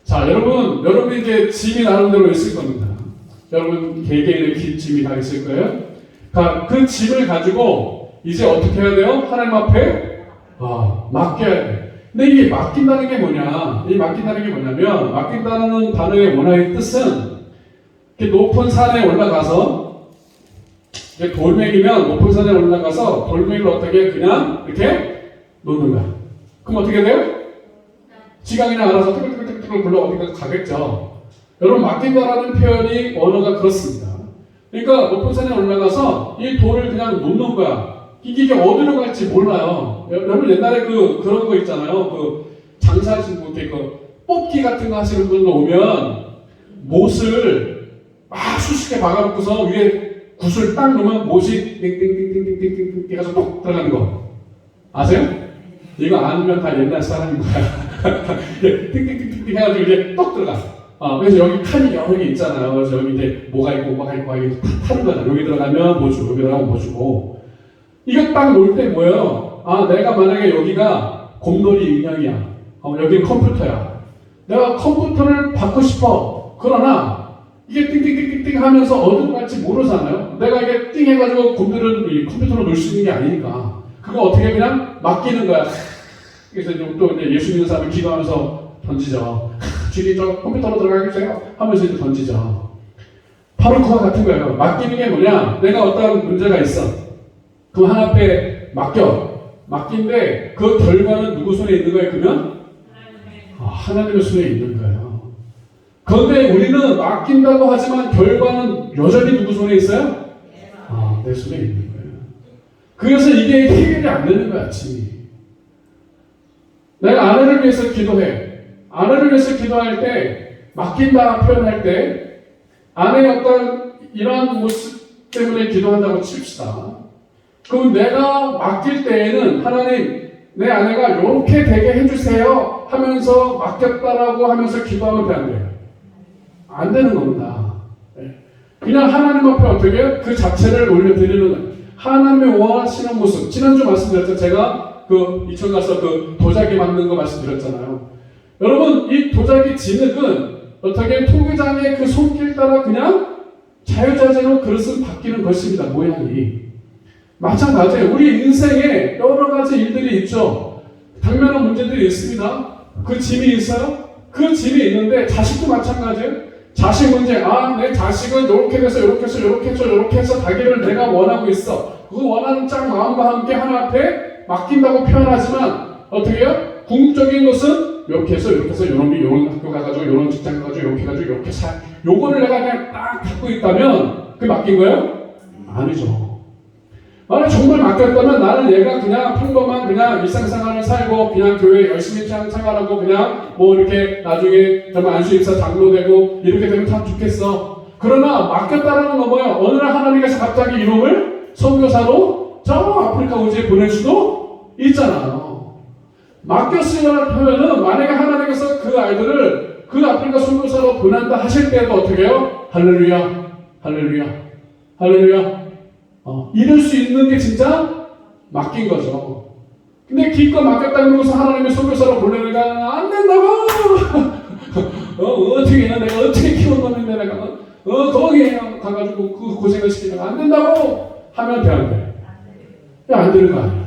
자, 여러분 이제 짐이 나름대로 있을 겁니다. 여러분 개개인의 짐이 다 있을 거예요. 그 짐을 가지고 이제 어떻게 해야 돼요? 하나님 앞에 맡겨야 돼. 근데 이게 맡긴다는 게 뭐냐? 이 맡긴다는 게 뭐냐면, 맡긴다는 단어의 원어의 뜻은 이렇게 높은 산에 올라가서, 돌멩이면 높은 산에 올라가서 돌멩이를 어떻게 그냥 이렇게 놓는 거야. 그럼 어떻게 돼요? 지가 그냥 알아서 뚜글뚜글 굴러 어디가 가겠죠. 여러분, 맡긴다라는 표현이 언어가 그렇습니다. 그러니까 높은 산에 올라가서 이 돌을 그냥 놓는 거야. 이게 어디로 갈지 몰라요. 여러분 옛날에 그런 거 있잖아요. 장사하시는 분, 뽑기 같은 거 하시는 분들 오면 못을 막 수식에 박아놓고서 위에 굿을 딱 놓으면 못이 띵띵띵띵띵띵띵 해가지고 톡 들어가는 거 아세요? 이거 아니면 다 옛날 사람인 거야. 띵띵띵띵띵 해가지고 이제 똑 들어가. 그래서 여기 칸이 여러 개 있잖아요. 그래서 여기 이제 뭐가 있고 이게 다 타는 거잖아. 여기 들어가면 뭐 주고 여기 들어가면 뭐 주고. 이거 딱 놓을 때 뭐예요? 내가 만약에 여기가 곰돌이 인형이야. 여기는 컴퓨터야. 내가 컴퓨터를 받고 싶어. 그러나 이게 띵띵띵띵띵 하면서 어디로 갈지 모르잖아요. 내가 이게 띵 해가지고 곰돌이를 컴퓨터로 놓을 수 있는 게 아니니까. 그거 어떻게 그냥 맡기는 거야. 그래서 또 이제 예수 믿는 사람이 기도하면서 던지죠. 주님 저 컴퓨터로 들어가겠어요? 하면서 이제 던지죠. 바로 그와 같은 거예요. 맡기는 게 뭐냐? 내가 어떤 문제가 있어. 그 하나 앞에 맡긴데 그 결과는 누구 손에 있는 거예요? 그러면 하나님의 손에 있는 거예요. 그런데 우리는 맡긴다고 하지만 결과는 여전히 누구 손에 있어요? 내 손에 있는 거예요. 그래서 이게 해결이 안 되는 거야, 짐이. 내가 아내를 위해서 기도해. 아내를 위해서 기도할 때 맡긴다 표현할 때 아내의 어떤 이러한 모습 때문에 기도한다고 칩시다. 그럼 내가 맡길 때에는 하나님 내 아내가 이렇게 되게 해주세요 하면서 맡겼다라고 하면서 기도하면 돼, 안 돼요? 안 되는 겁니다. 그냥 하나님 앞에 어떻게 그 자체를 올려드리는 거예요. 하나님의 원하시는 모습. 지난주 말씀드렸죠. 제가 이천 가서 도자기 만든 거 말씀드렸잖아요. 여러분 이 도자기 진흙은 어떻게 토기장의 그 손길 따라 그냥 자유자재로 그릇은 바뀌는 것입니다. 모양이. 마찬가지예요. 우리 인생에 여러 가지 일들이 있죠. 당면한 문제들이 있습니다. 그 짐이 있어요? 그 짐이 있는데 자식도 마찬가지예요. 자식 문제, 내 자식은 이렇게 돼서 이렇게 해서 이렇게 해서 가기를 내가 원하고 있어. 그 원하는 짝 마음과 함께 하나 앞에 맡긴다고 표현하지만 어떻게 해요? 궁극적인 것은 이렇게 해서 요런 학교 가가지고 요런 직장 가가지고 이렇게 해가지고 이렇게 요거를 내가 그냥 딱 갖고 있다면 그게 맡긴 거예요? 아니죠. 만약 정말 맡겼다면 나는 얘가 그냥 평범한 그냥 일상생활을 살고 그냥 교회 열심히 생활하고 그냥 뭐 이렇게 나중에 정말 안수입사 장로 되고 이렇게 되면 참 좋겠어. 그러나 맡겼다라는 건 뭐예요? 어느 날 하나님께서 갑자기 이놈을 선교사로 저 아프리카 우주에 보낼 수도 있잖아요. 맡겼으라는 표현은 만약에 하나님께서 그 아이들을 그 아프리카 선교사로 보낸다 하실 때도 어떻게 해요? 할렐루야, 할렐루야, 할렐루야. 이룰 수 있는 게 진짜 맡긴 거죠. 근데 기껏 맡겼다고 그러고서 하나님의 선교사로 보내니까 안 된다고. 어떻게 해야 내가 어떻게 키운 놈인데 내가 거기에 가가지고 그 고생을 시키다가 안 된다고 하면 돼, 안 돼? 안 되는 거 아니야.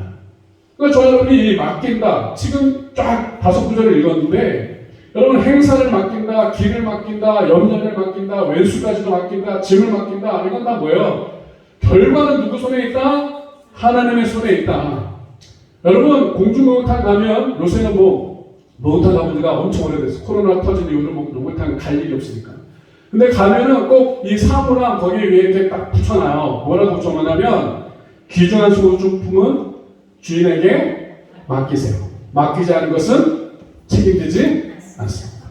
그러니까 저 여러분이 맡긴다. 지금 쫙 5구절을 읽었는데 여러분 행사를 맡긴다, 길을 맡긴다, 염려를 맡긴다, 왼수까지도 맡긴다, 짐을 맡긴다. 이건 다 뭐예요? 결과는 누구 손에 있다? 하나님의 손에 있다. 여러분 공중목욕탕 가면 요새는 목욕탕 가본 지가 엄청 오래됐어. 코로나 터진 이후로 목욕탕 갈 일이 없으니까. 근데 가면은 꼭 이 사물함 거기 위에 이렇게 딱 붙여놔요. 뭐라고 붙여놓냐면 귀중한 소중품은 주인에게 맡기세요. 맡기지 않은 것은 책임지지 않습니다.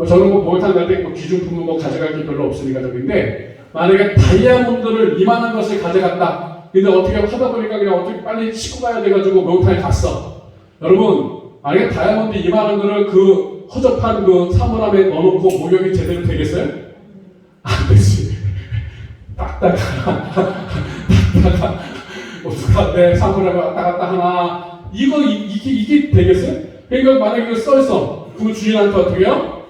저는 목욕탕 갈 때 귀중품은 가져갈 게 별로 없으니까 저기인데 만약에 다이아몬드를 이만한 것을 가져갔다. 근데 어떻게 하다 보니까 그냥 어떻게 빨리 씻고 가야 돼가지고 목욕탕에 갔어. 여러분, 만약에 다이아몬드 이만한 거를 그 허접한 그 사물함에 넣어놓고 목욕이 제대로 되겠어요? 안 되지. 딱딱하나. 어떡하대. 사물함에 왔다 갔다 하나. 이게 되겠어요? 그러니까 만약에 이거 써있어. 그럼 주인한테 어떻게 해요?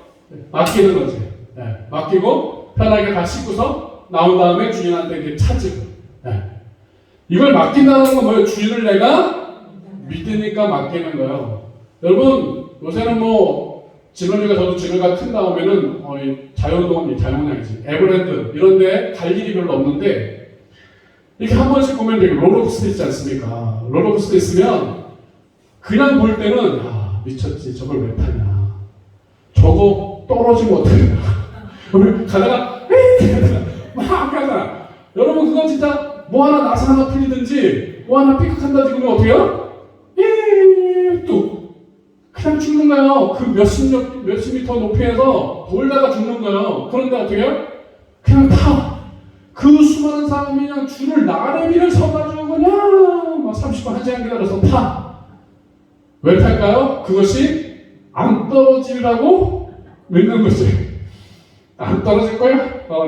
맡기는 거지. 네. 맡기고 편하게 다 씻고서 나온 다음에 주인한테 이렇게 찾지고. 네. 이걸 맡긴다는 건 뭐예요? 주인을 내가 믿으니까 맡기는 거예요. 여러분, 요새는 진원이가 저도 진원이가 큰 다음에는 자연동원 아니지. 에버랜드 이런 데 갈 일이 별로 없는데 이렇게 한 번씩 보면 되게 롤러코스터 있지 않습니까? 롤러코스터 있으면 그냥 볼 때는 미쳤지. 저걸 왜 타냐. 저거 떨어지면 어떡하냐. 가다가 막 하잖아. 여러분 그건 진짜 뭐 하나 나사 하나 풀리든지 뭐 하나 삐끗한다 지금 어떻게 해요? 또 그냥 죽는 거예요. 그 몇십 미터 높이에서 돌다가 죽는 거예요. 그런데 어떻게 해요? 그냥 타. 그 수많은 사람이 그냥 줄을 나래비를 서가지고 그냥 막 30분 1시간 기다려서 타. 왜 탈까요? 그것이 안 떨어지라고 믿는 거지. 안 떨어질 거야?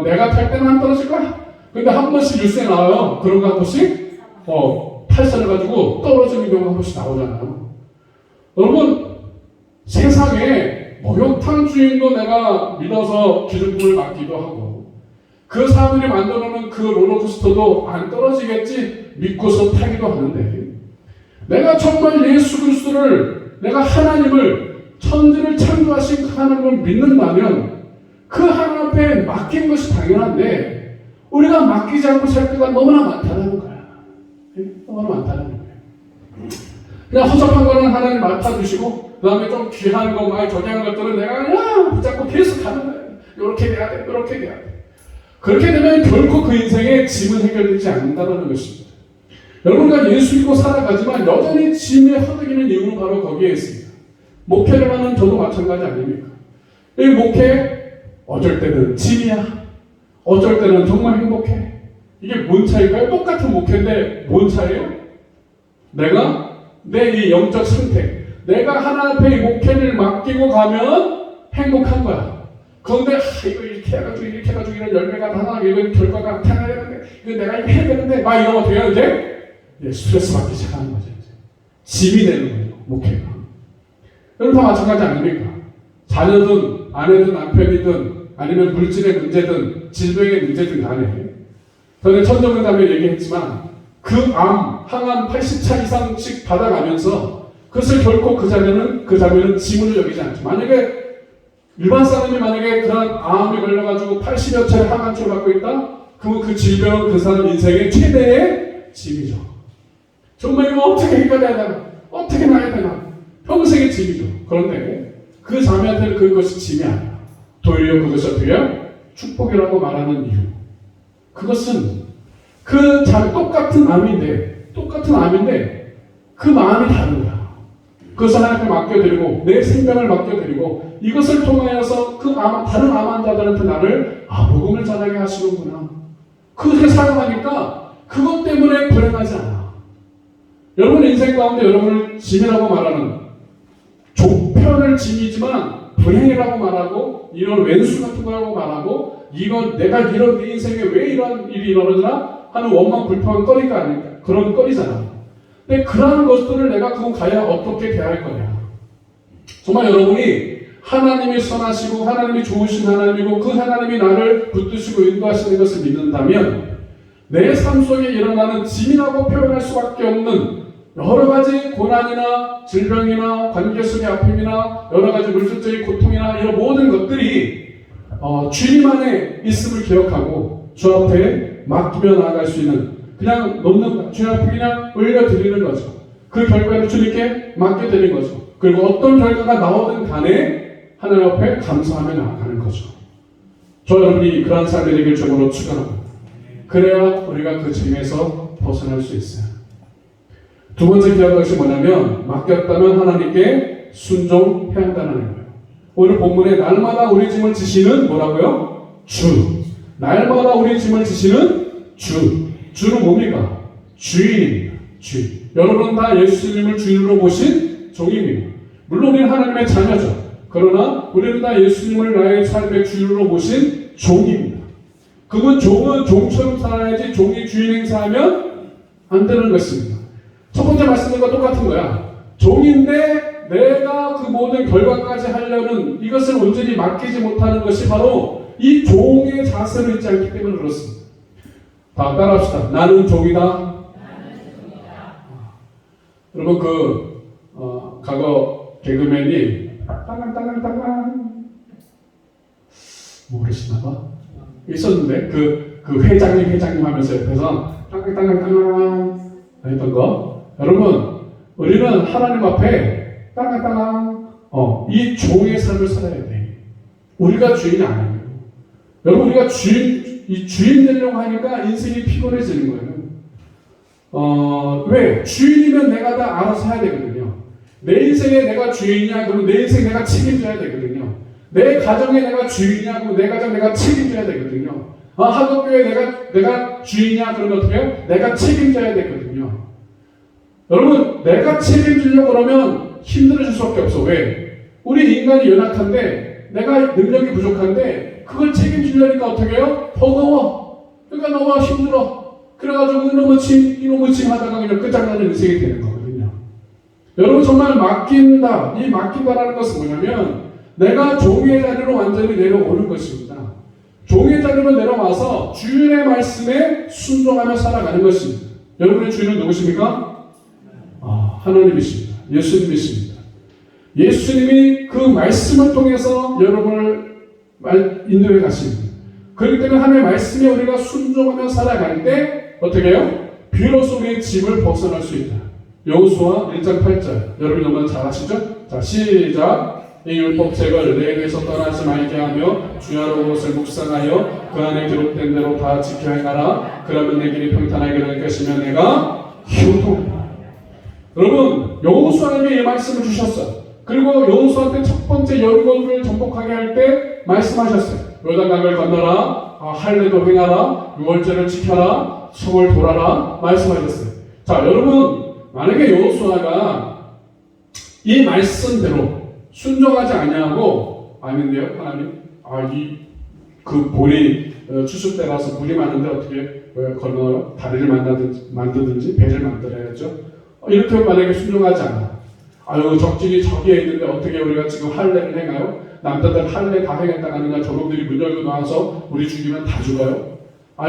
내가 탈 때는 안 떨어질 거야? 근데 한 번씩 뉴스에 나와요. 그런 거 한 번씩 탈선을 가지고 떨어지는 경우가 한 번씩 나오잖아요. 여러분 세상에 목욕탕 주인도 내가 믿어서 기름부을 맡기도 하고 그 사람들이 만들어놓은 그 롤러코스터도 안 떨어지겠지 믿고서 타기도 하는데 내가 정말 예수 그리스도를 내가 하나님을 천지를 창조하신 하나님을 믿는다면 그 하나님 앞에 맡긴 것이 당연한데 우리가 맡기지 않고 살 때가 너무나 많다는 거야. 너무나 많다는 거야. 그냥 허접한 거는 하나님 맡아주시고 그 다음에 좀 귀한 거, 많이 저기한 것들은 내가 그냥 붙잡고 계속 가는 거야. 이렇게 돼야 돼, 이렇게 돼야 돼. 그렇게 되면 결코 그 인생의 짐은 해결되지 않는다는 것입니다. 여러분과 예수 믿고 살아가지만 여전히 짐에 허덕이는 이유는 바로 거기에 있습니다. 목회를 하는 저도 마찬가지 아닙니까? 이 목회 어쩔 때는 짐이야. 어쩔 때는 정말 행복해. 이게 뭔 차이일까요? 똑같은 목회인데 뭔 차이예요? 내가 내 이 영적 선택, 내가 하나 앞에 이 목회를 맡기고 가면 행복한 거야. 그런데 이거 이렇게 해가지고 이런 열매가 하나, 이런 결과가 나타나야 되는데 이거 내가 이거 해야 되는데 막 이러면 어떻게 해요? 이제 스트레스 받기 시작하는 거죠. 짐이 되는 거예요. 목회가. 여러분 다 마찬가지 아닙니까? 자녀든 아내든 남편이든 아니면 물질의 문제든 질병의 문제든 간에 저는 천정근담에 얘기했지만 그 항암 80차 이상씩 받아가면서 그것을 결코 그 자매는 짐으로 여기지 않죠. 만약에 일반 사람이 만약에 그런 암에 걸려가지고 80여 차례 항암치료 받고 있다? 그러면 그 질병은 그 사람 인생의 최대의 짐이죠. 정말 이거 어떻게 해결해야 되나? 어떻게 나야 되나? 평생의 짐이죠. 그런데 그 자매한테는 그것이 짐이 아니야. 도리어 그것이 어떻게 해요? 축복이라고 말하는 이유. 그것은 그 자매 똑같은 암인데 그 마음이 다른 거야. 그것을 하나님께 맡겨드리고 내 생명을 맡겨드리고 이것을 통하여서 그 다른 암 환자들한테 나를 복음을 전하게 하시는구나. 그렇게 살아가니까 그것 때문에 불행하지 않아. 여러분 인생 가운데 여러분을 짐이라고 말하는 종편을 짐이지만 불행이라고 말하고 이런 왼수 같은 거라고 말하고 이건 내가 이런 내 인생에 왜 이런 일이 일어나더라 하는 원망 불평한 거리가 아닐까 그런 거리잖아. 근데 그러한 것들을 내가 그거 가야 어떻게 대할 거냐. 정말 여러분이 하나님이 선하시고 하나님이 좋으신 하나님이고 그 하나님이 나를 붙드시고 인도하시는 것을 믿는다면 내 삶 속에 일어나는 짐이라고 표현할 수밖에 없는 여러 가지 고난이나 질병이나 관계 속의 아픔이나 여러 가지 물질적인 고통이나 이런 모든 것들이 주님 안에 있음을 기억하고 주 앞에 맡기며 나아갈 수 있는 그냥 놓는 주님 앞에 그냥 올려드리는 거죠. 그 결과를 주님께 맡겨드리는 거죠. 그리고 어떤 결과가 나오든 간에 하나님 앞에 감사하며 나아가는 거죠. 저 여러분이 그러한 삶이 되길 주로 축원합니다. 그래야 우리가 그 짐에서 벗어날 수 있어요. 두 번째 기억할 것이 뭐냐면 맡겼다면 하나님께 순종해야 한다는 거예요. 오늘 본문에 날마다 우리 짐을 지시는 뭐라고요? 주. 날마다 우리 짐을 지시는 주. 주는 뭡니까? 주인입니다. 주인. 여러분은 다 예수님을 주인으로 모신 종입니다. 물론 우리는 하나님의 자녀죠. 그러나 우리는 다 예수님을 나의 삶의 주인으로 모신 종입니다. 그건 종은 종처럼 살아야지 종이 주인 행사하면 안 되는 것입니다. 첫 번째 말씀과 똑같은 거야. 종인데 내가 그 모든 결과까지 하려는 이것을 온전히 맡기지 못하는 것이 바로 이 종의 자세로 있지 않기 때문에 그렇습니다. 다 따라합시다. 나는 종이다. 여러분 과거 개그맨이 땅땅땅땅땅 모르시나봐? 있었는데 그 회장님 하면서 옆에서 땅땅땅땅 했던 거. 여러분 우리는 하나님 앞에 땅땅땅 이 종의 삶을 살아야 돼. 우리가 주인이 아니에요. 여러분 우리가 주인 되려고 하니까 인생이 피곤해지는 거예요. 왜? 주인이면 내가 다 알아서 해야 되거든요. 내 인생에 내가 주인이야 그러면 내 인생 내가 책임져야 되거든요. 내 가정에 내가 주인이야 그러면 내 가정 내가 책임져야 되거든요. 학업교회 내가 주인이야 그러면 어떻게 해요? 내가 책임져야 되거든요. 여러분 내가 책임지려고 그러면 힘들어질 수밖에 없어. 왜? 우리 인간이 연약한데 내가 능력이 부족한데 그걸 책임지려니까 어떻게 해요? 버거워. 그러니까 너무 힘들어. 그래가지고 이놈의 짐 하다가 그냥 끝장나는 인생이 되는 거거든요. 여러분 정말 맡긴다. 이 맡긴다라는 것은 뭐냐면 내가 종의 자리로 완전히 내려오는 것입니다. 종의 자리로 내려와서 주인의 말씀에 순종하며 살아가는 것입니다. 여러분의 주인은 누구십니까? 하나님이십니다. 예수님이십니다. 예수님이 그 말씀을 통해서 여러분을 인도해 가십니다. 그렇기 때문에 하나님의 말씀에 우리가 순종하며 살아갈 때 어떻게 해요? 비로소 우리의 짐을 벗어날 수 있다. 여호수아 1장 8절 여러분이 너무 잘 아시죠? 자 시작. 이 율법책을 내게서 떠나지 말게 하며 주야로 그것을 묵상하여 그 안에 기록된 대로 다 지켜 행하라. 그러면 내 길이 평탄하게 될 것이며 내가 효통하리라. 여러분 여호수아님이 이 말씀을 주셨어요. 그리고 여호수아한테 첫 번째 여리고를 정복하게 할 때 말씀하셨어요. 요단강을 건너라. 할례도 행하라. 유월절을 지켜라. 성을 돌아라. 말씀하셨어요. 자 여러분 만약에 여호수아가 이 말씀대로 순종하지 아니하고 아닌데요 하나님 그 볼이 추수 때 가서 물이 많은데 어떻게 건너요? 다리를 만들든지 배를 만들어야죠. 이렇게 만약에 순종하지 않아. 적진이 저기에 있는데 어떻게 우리가 지금 할례를 행하요? 남자들 할례 다 행했다 하는가? 저놈들이 문 열고 나와서 우리 죽이면 다 죽어요?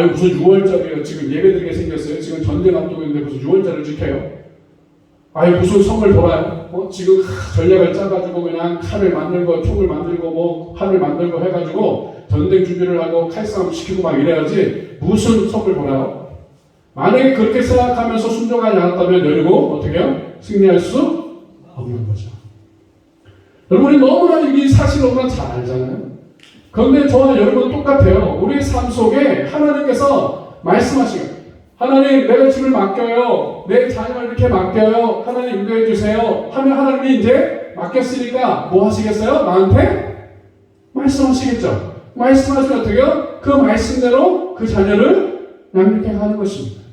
무슨 6월절이에요? 지금 예배드리게 생겼어요? 지금 전쟁 앞두고 있는데 무슨 6월절을 지켜요? 무슨 성을 돌아요? 지금 전략을 짜가지고 그냥 칼을 만들고 총을 만들고 활을 만들고 해가지고 전쟁 준비를 하고 칼싸움 시키고 막 이래야지 무슨 성을 돌아요? 만약에 그렇게 생각하면서 순종하지 않았다면 여리고 어떻게 해요? 승리할 수 없는 거죠. 여러분이 너무나 이 사실을 너무나 잘 알잖아요. 그런데 저와 여러분 똑같아요. 우리의 삶 속에 하나님께서 말씀하시고, 하나님 내가 집을 맡겨요, 내 자녀를 이렇게 맡겨요, 하나님 인도해 주세요 하면 하나님이 이제 맡겼으니까 뭐 하시겠어요? 나한테 말씀하시겠죠. 말씀하시면 어떻게요? 그 말씀대로 그 자녀를 양육해 가는 것입니다.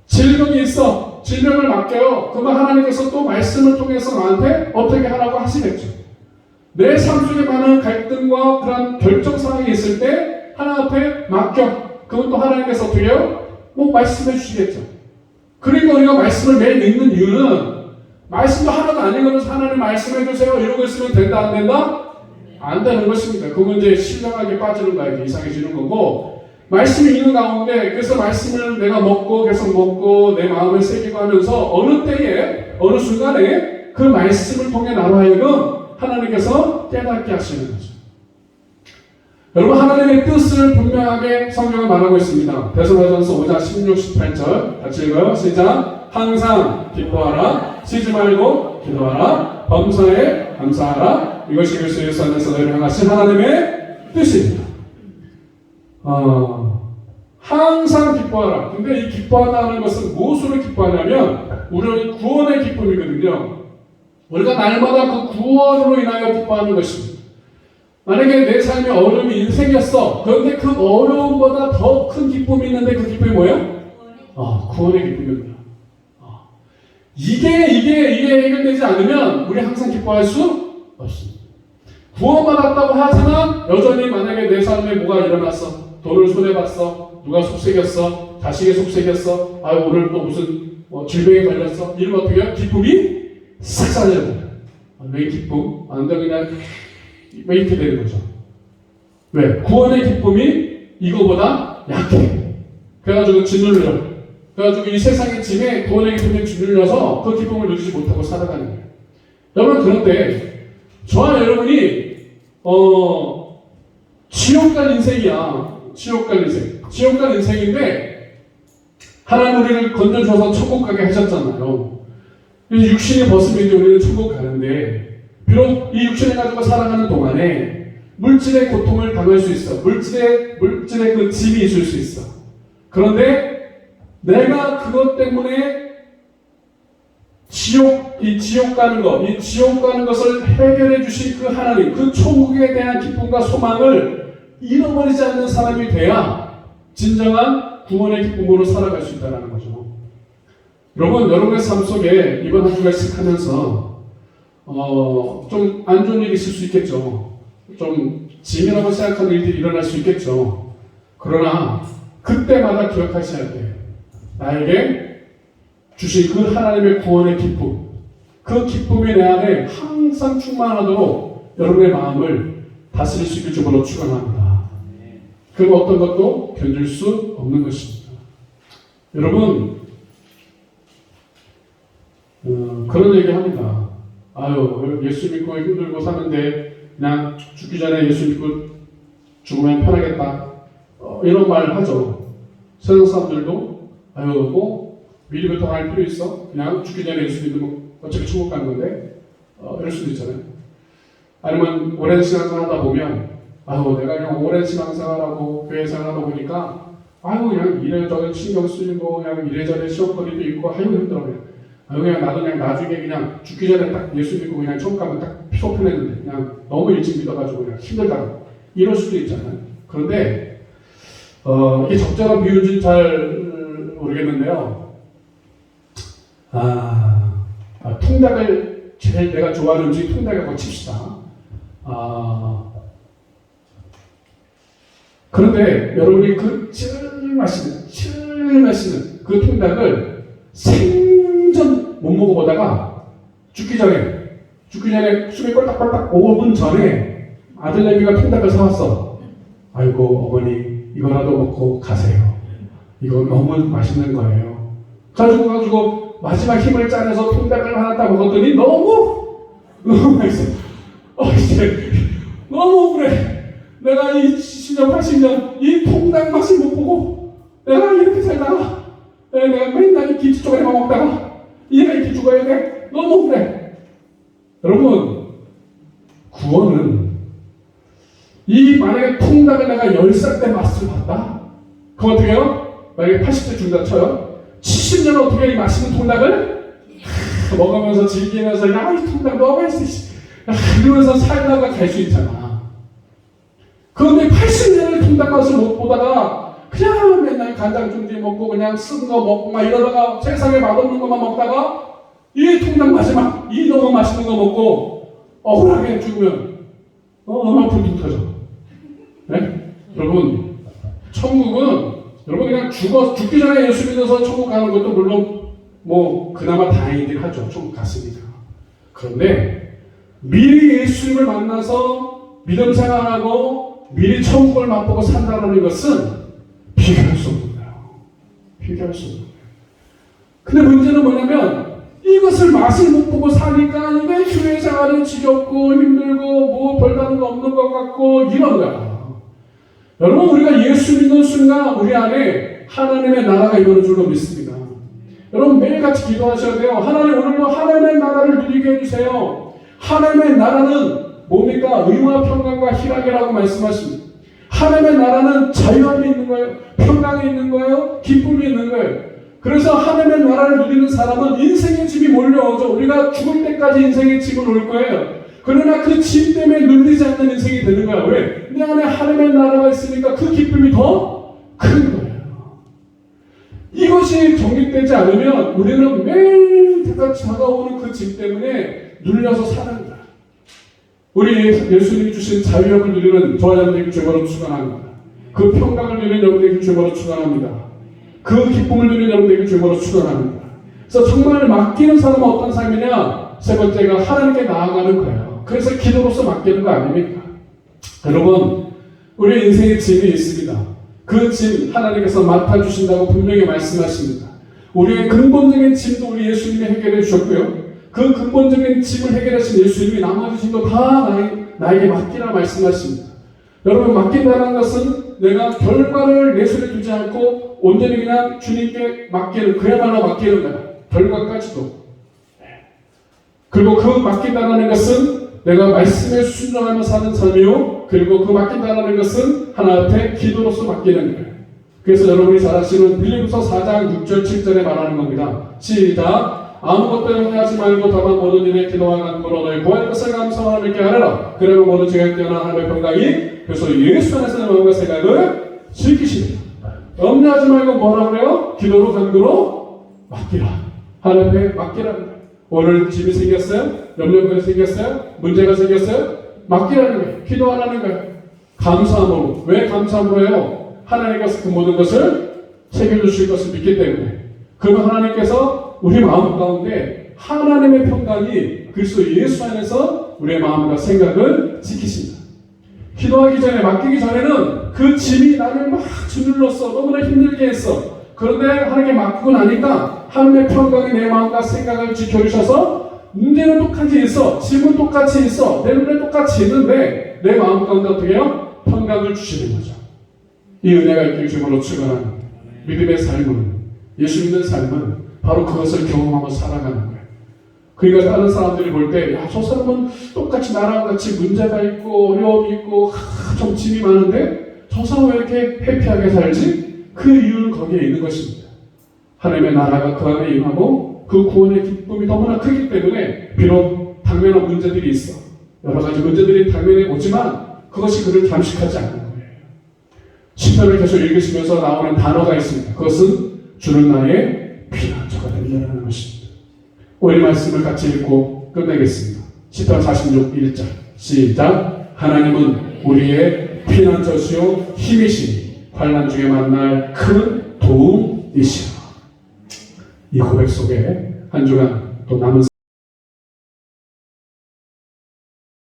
질병이 있어, 질병을 맡겨요. 그러면 하나님께서 또 말씀을 통해서 나한테 어떻게 하라고 하시겠죠. 내 삶 속에 많은 갈등과 그런 결정 상황이 있을 때 하나님 앞에 맡겨. 그건 또 하나님께서 어떻게 해요? 뭐 말씀해 주시겠죠. 그러니까 우리가 말씀을 매일 읽는 이유는 말씀도 하나도 안 읽으면서 하나님 말씀해 주세요 이러고 있으면 된다 안 된다? 안 되는 것입니다. 그건 이제 신령하게 빠지는 거야. 이상해지는 거고, 말씀이 있는 가운데 그래서 말씀을 내가 먹고 계속 먹고 내 마음을 새기고 하면서 어느 때에 어느 순간에 그 말씀을 통해 나로 하여금 하나님께서 깨닫게 하시는 거죠. 여러분, 하나님의 뜻을 분명하게 성경은 말하고 있습니다. 데살로니가전서 5장 16, 18절 같이 읽어요. 시작. 항상 기뻐하라, 쉬지 말고 기도하라, 범사에 감사하라, 이것이 그리스도 예수 안에서 너희를 향하신 하나님의 뜻입니다. 항상 기뻐하라. 근데 이 기뻐한다는 것은 무엇으로 기뻐하냐면 우리는 구원의 기쁨이거든요. 우리가 날마다 그 구원으로 인하여 기뻐하는 것입니다. 만약에 내 삶의 어려움이 인생이었어. 그런데 그 어려움보다 더 큰 기쁨이 있는데 그 기쁨이 뭐예요? 구원의 기쁨입니다. 이게 해결되지 않으면 우리 항상 기뻐할 수 없습니다. 구원받았다고 하지만 여전히 만약에 내 삶에 뭐가 일어났어. 돈을 손해봤어. 누가 속색였어. 자식이 속색였어. 오늘 또 무슨 질병에 걸렸어. 이러면 어떻게 해요? 기쁨이 싹 사라져요. 왜 기쁨? 안 돼, 그냥 왜 이렇게 되는 거죠? 왜? 구원의 기쁨이 이거보다 약해. 그래가지고 짓눌려. 그래가지고 이 세상의 짐에 구원의 기쁨이 짓눌려서 그 기쁨을 누리지 못하고 살아가는 거예요. 여러분, 그런데 저와 여러분이 지옥 갈 인생이야. 지옥 갈 인생. 지옥 갈 인생인데 하나님 우리를 건져줘서 천국 가게 하셨잖아요. 육신이 벗으면 이제 우리는 천국 가는데, 비록 이 육신을 가지고 살아가는 동안에 물질의 고통을 당할 수 있어. 물질의 그 짐이 있을 수 있어. 그런데 내가 그것 때문에 지옥 가는 것을 해결해 주신 그 하나님, 그 천국에 대한 기쁨과 소망을 잃어버리지 않는 사람이 돼야 진정한 구원의 기쁨으로 살아갈 수 있다는 거죠. 여러분, 여러분의 삶 속에 이번 한 주가 시작하면서 좀 안 좋은 일이 있을 수 있겠죠. 좀 짐이라고 생각하는 일들이 일어날 수 있겠죠. 그러나 그때마다 기억하셔야 돼요. 나에게 주신 그 하나님의 구원의 기쁨, 그 기쁨이 내 안에 항상 충만하도록 여러분의 마음을 다스릴 수 있길 주로 축원합니다. 그 어떤 것도 견딜 수 없는 것입니다. 여러분, 그런 얘기 합니다. 예수 믿고 힘들고 사는데 그냥 죽기 전에 예수 믿고 죽으면 편하겠다. 이런 말을 하죠. 세상 사람들도 미리부터 할 필요 있어? 그냥 죽기 전에 예수 믿으면 어차피 천국 가는 건데 이럴 수도 있잖아요. 아니면 오랜 신앙생활 하다 보면 내가 그냥 오랜 신앙생활하고 교회 생활하다 보니까 그냥 이래저래 신경 쓰이고 그냥 이래저래 시험거리도 있고 힘들어 그냥 나도 그냥 나중에 그냥 죽기 전에 딱 예수 믿고 그냥 천국 가면 딱 속 편했는데 그냥 너무 일찍 믿어가지고 그냥 힘들다고 이럴 수도 있잖아요. 그런데 이게 적절한 비유인지 잘 모르겠는데요. 통닭을 제일 내가 좋아하는 음식이 통닭이라고 칩시다. 그런데 여러분이 그 칠 마시는 그 통닭을 생전 못 먹어보다가 죽기 전에 숨이 꼴딱꼴딱 5분 전에 아들내미가 통닭을 사왔어. 어머니 이거라도 먹고 가세요. 이거 너무 맛있는 거예요. 가지고 마지막 힘을 짜내서 통닭을 하나 딱 먹었더니 너무 맛있어. 이제 너무 억울해. 내가 이 70년 80년 이 통닭 맛을 못 보고 내가 이렇게 살다가 내가 맨날 이 김치 쪼가리만 먹다가 얘가 이렇게 죽어야 돼. 너무 억울해. 여러분, 구원은 이 만약에 통닭을 내가 10살 때 맛을 봤다? 그럼 어떻게 해요? 만약에 80대 중다 쳐요? 70년 어떻게 이 맛있는 통닭을 먹으면서 즐기면서 야, 이 통닭 너무 맛있어 이러면서 살다가 갈 수 있잖아. 그런데 80년을 통닭 맛을 못 보다가 그냥 맨날 간장중지 먹고 그냥 쓴 거 먹고 막 이러다가 세상에 맛없는 것만 먹다가 이 통닭 마지막 이 너무 맛있는 거 먹고 억울하게 죽으면 얼마나 불뚝 터져. 네? 여러분 천국은 여러분 그냥 죽기 전에 예수 믿어서 천국 가는 것도 물론 뭐 그나마 다행이긴 하죠. 천국 갔으니까. 그런데 미리 예수님을 만나서 믿음 생활하고 미리 천국을 맛보고 산다는 것은 비교할 수 없는 거예요. 비교할 수 없는 거예요. 근데 문제는 뭐냐면 이것을 맛을 못 보고 사니까 이게 교회 생활은 지겹고 힘들고 뭐 별다른 거 없는 것 같고 이런 거야. 여러분 우리가 예수 믿는 순간 우리 안에 하나님의 나라가 임하는 줄로 믿습니다. 여러분 매일같이 기도하셔야 돼요. 하나님 오늘도 하나님의 나라를 누리게 해주세요. 하나님의 나라는 뭡니까? 의와 평강과 희락이라고 말씀하십니다. 하나님의 나라는 자유함이 있는 거예요. 평강이 있는 거예요. 기쁨이 있는 거예요. 그래서 하나님의 나라를 누리는 사람은 인생의 짐이 몰려오죠. 우리가 죽을 때까지 인생의 짐을 올 거예요. 그러나 그 짐 때문에 눌리지 않는 인생이 되는 거야. 왜? 내 안에 하나님의 나라가 있으니까 그 기쁨이 더 큰 거예요. 이것이 정립되지 않으면 우리는 매일 다가오는 그 짐 때문에 눌려서 사는 거야. 우리 예수님이 주신 자유함을 누리는 저와 여러분에게 죄바로 축원합니다. 그 평강을 누리는 여러분에게 죄바로 축원합니다. 그 기쁨을 누리는 여러분에게 죄바로 축원합니다. 그래서 정말 맡기는 사람은 어떤 삶이냐? 세 번째가 하나님께 나아가는 거예요. 그래서 기도로서 맡기는 거 아닙니까? 여러분 우리 인생에 짐이 있습니다. 그 짐 하나님께서 맡아주신다고 분명히 말씀하십니다. 우리의 근본적인 짐도 우리 예수님이 해결해 주셨고요. 그 근본적인 짐을 해결하신 예수님이 나머지 짐도 다 나에게 맡기라 말씀하십니다. 여러분 맡긴다는 것은 내가 결과를 내 손에 두지 않고 온전히 그냥 주님께 맡기는 그야말로 맡기는 거야. 결과까지도. 그리고 그 맡긴다는 것은 내가 말씀에 순종하며 사는 삶이요. 그리고 그 맡긴다는 것은 하나 앞에 기도로서 맡기는 거예요. 그래서 여러분이 잘 아시는 빌립보서 4장 6절 7절에 말하는 겁니다. 시작. 아무것도 염려하지 말고 다만 모든 일에 기도와 간구로 너희 구할 것을 감사하며 하나님께 하라. 그러면 모든 죄가 뛰어난 하나님의 평강이 그래서 예수 안에서 내 마음과 생각을 지키시리라. 염려하지 말고 뭐라고 그래요? 기도로 간구로 맡기라. 하나님께 맡기라는 거예요. 오늘 짐이 생겼어요? 염려가 생겼어요? 문제가 생겼어요? 맡기라는 거예요. 기도하라는 거예요. 감사함으로. 왜 감사함으로 해요? 하나님께서 그 모든 것을 챙겨주실 것을 믿기 때문에. 그러면 하나님께서 우리 마음 가운데 하나님의 평강이 그리스도 예수 안에서 우리의 마음과 생각을 지키신다. 기도하기 전에 맡기기 전에는 그 짐이 나를 막 주눌렀어. 너무나 힘들게 했어. 그런데 하나님께 맡기고 나니까 하나님의 평강이 내 마음과 생각을 지켜주셔서 문제는 똑같이 있어. 짐은 똑같이 있어. 내 눈에 똑같이 있는데 내 마음 가운데 어떻게 해요? 평강을 주시는 거죠. 이 은혜가 있길 주님으로 축원합니다. 믿음의 삶은 예수 믿는 삶은 바로 그것을 경험하고 살아가는 거예요. 그러니까 다른 사람들이 볼 때 야, 저 사람은 똑같이 나랑 같이 문제가 있고 어려움이 있고 좀 짐이 많은데 저 사람은 왜 이렇게 해피하게 살지? 그 이유는 거기에 있는 것입니다. 하나님의 나라가 그 안에 임하고 그 구원의 기쁨이 너무나 크기 때문에 비록 당면한 문제들이 있어. 여러 가지 문제들이 당면에 오지만 그것이 그를 잠식하지 않는 거예요. 시편을 계속 읽으시면서 나오는 단어가 있습니다. 그것은 주는 나의 피난처가 된다는 것입니다. 오늘 말씀을 같이 읽고 끝내겠습니다. 시편 46, 1절 시작. 하나님은 우리의 피난처시요 힘이시니 환난 중에 만날 큰 도움이시라. 이 고백 속에 한 주간 또 남은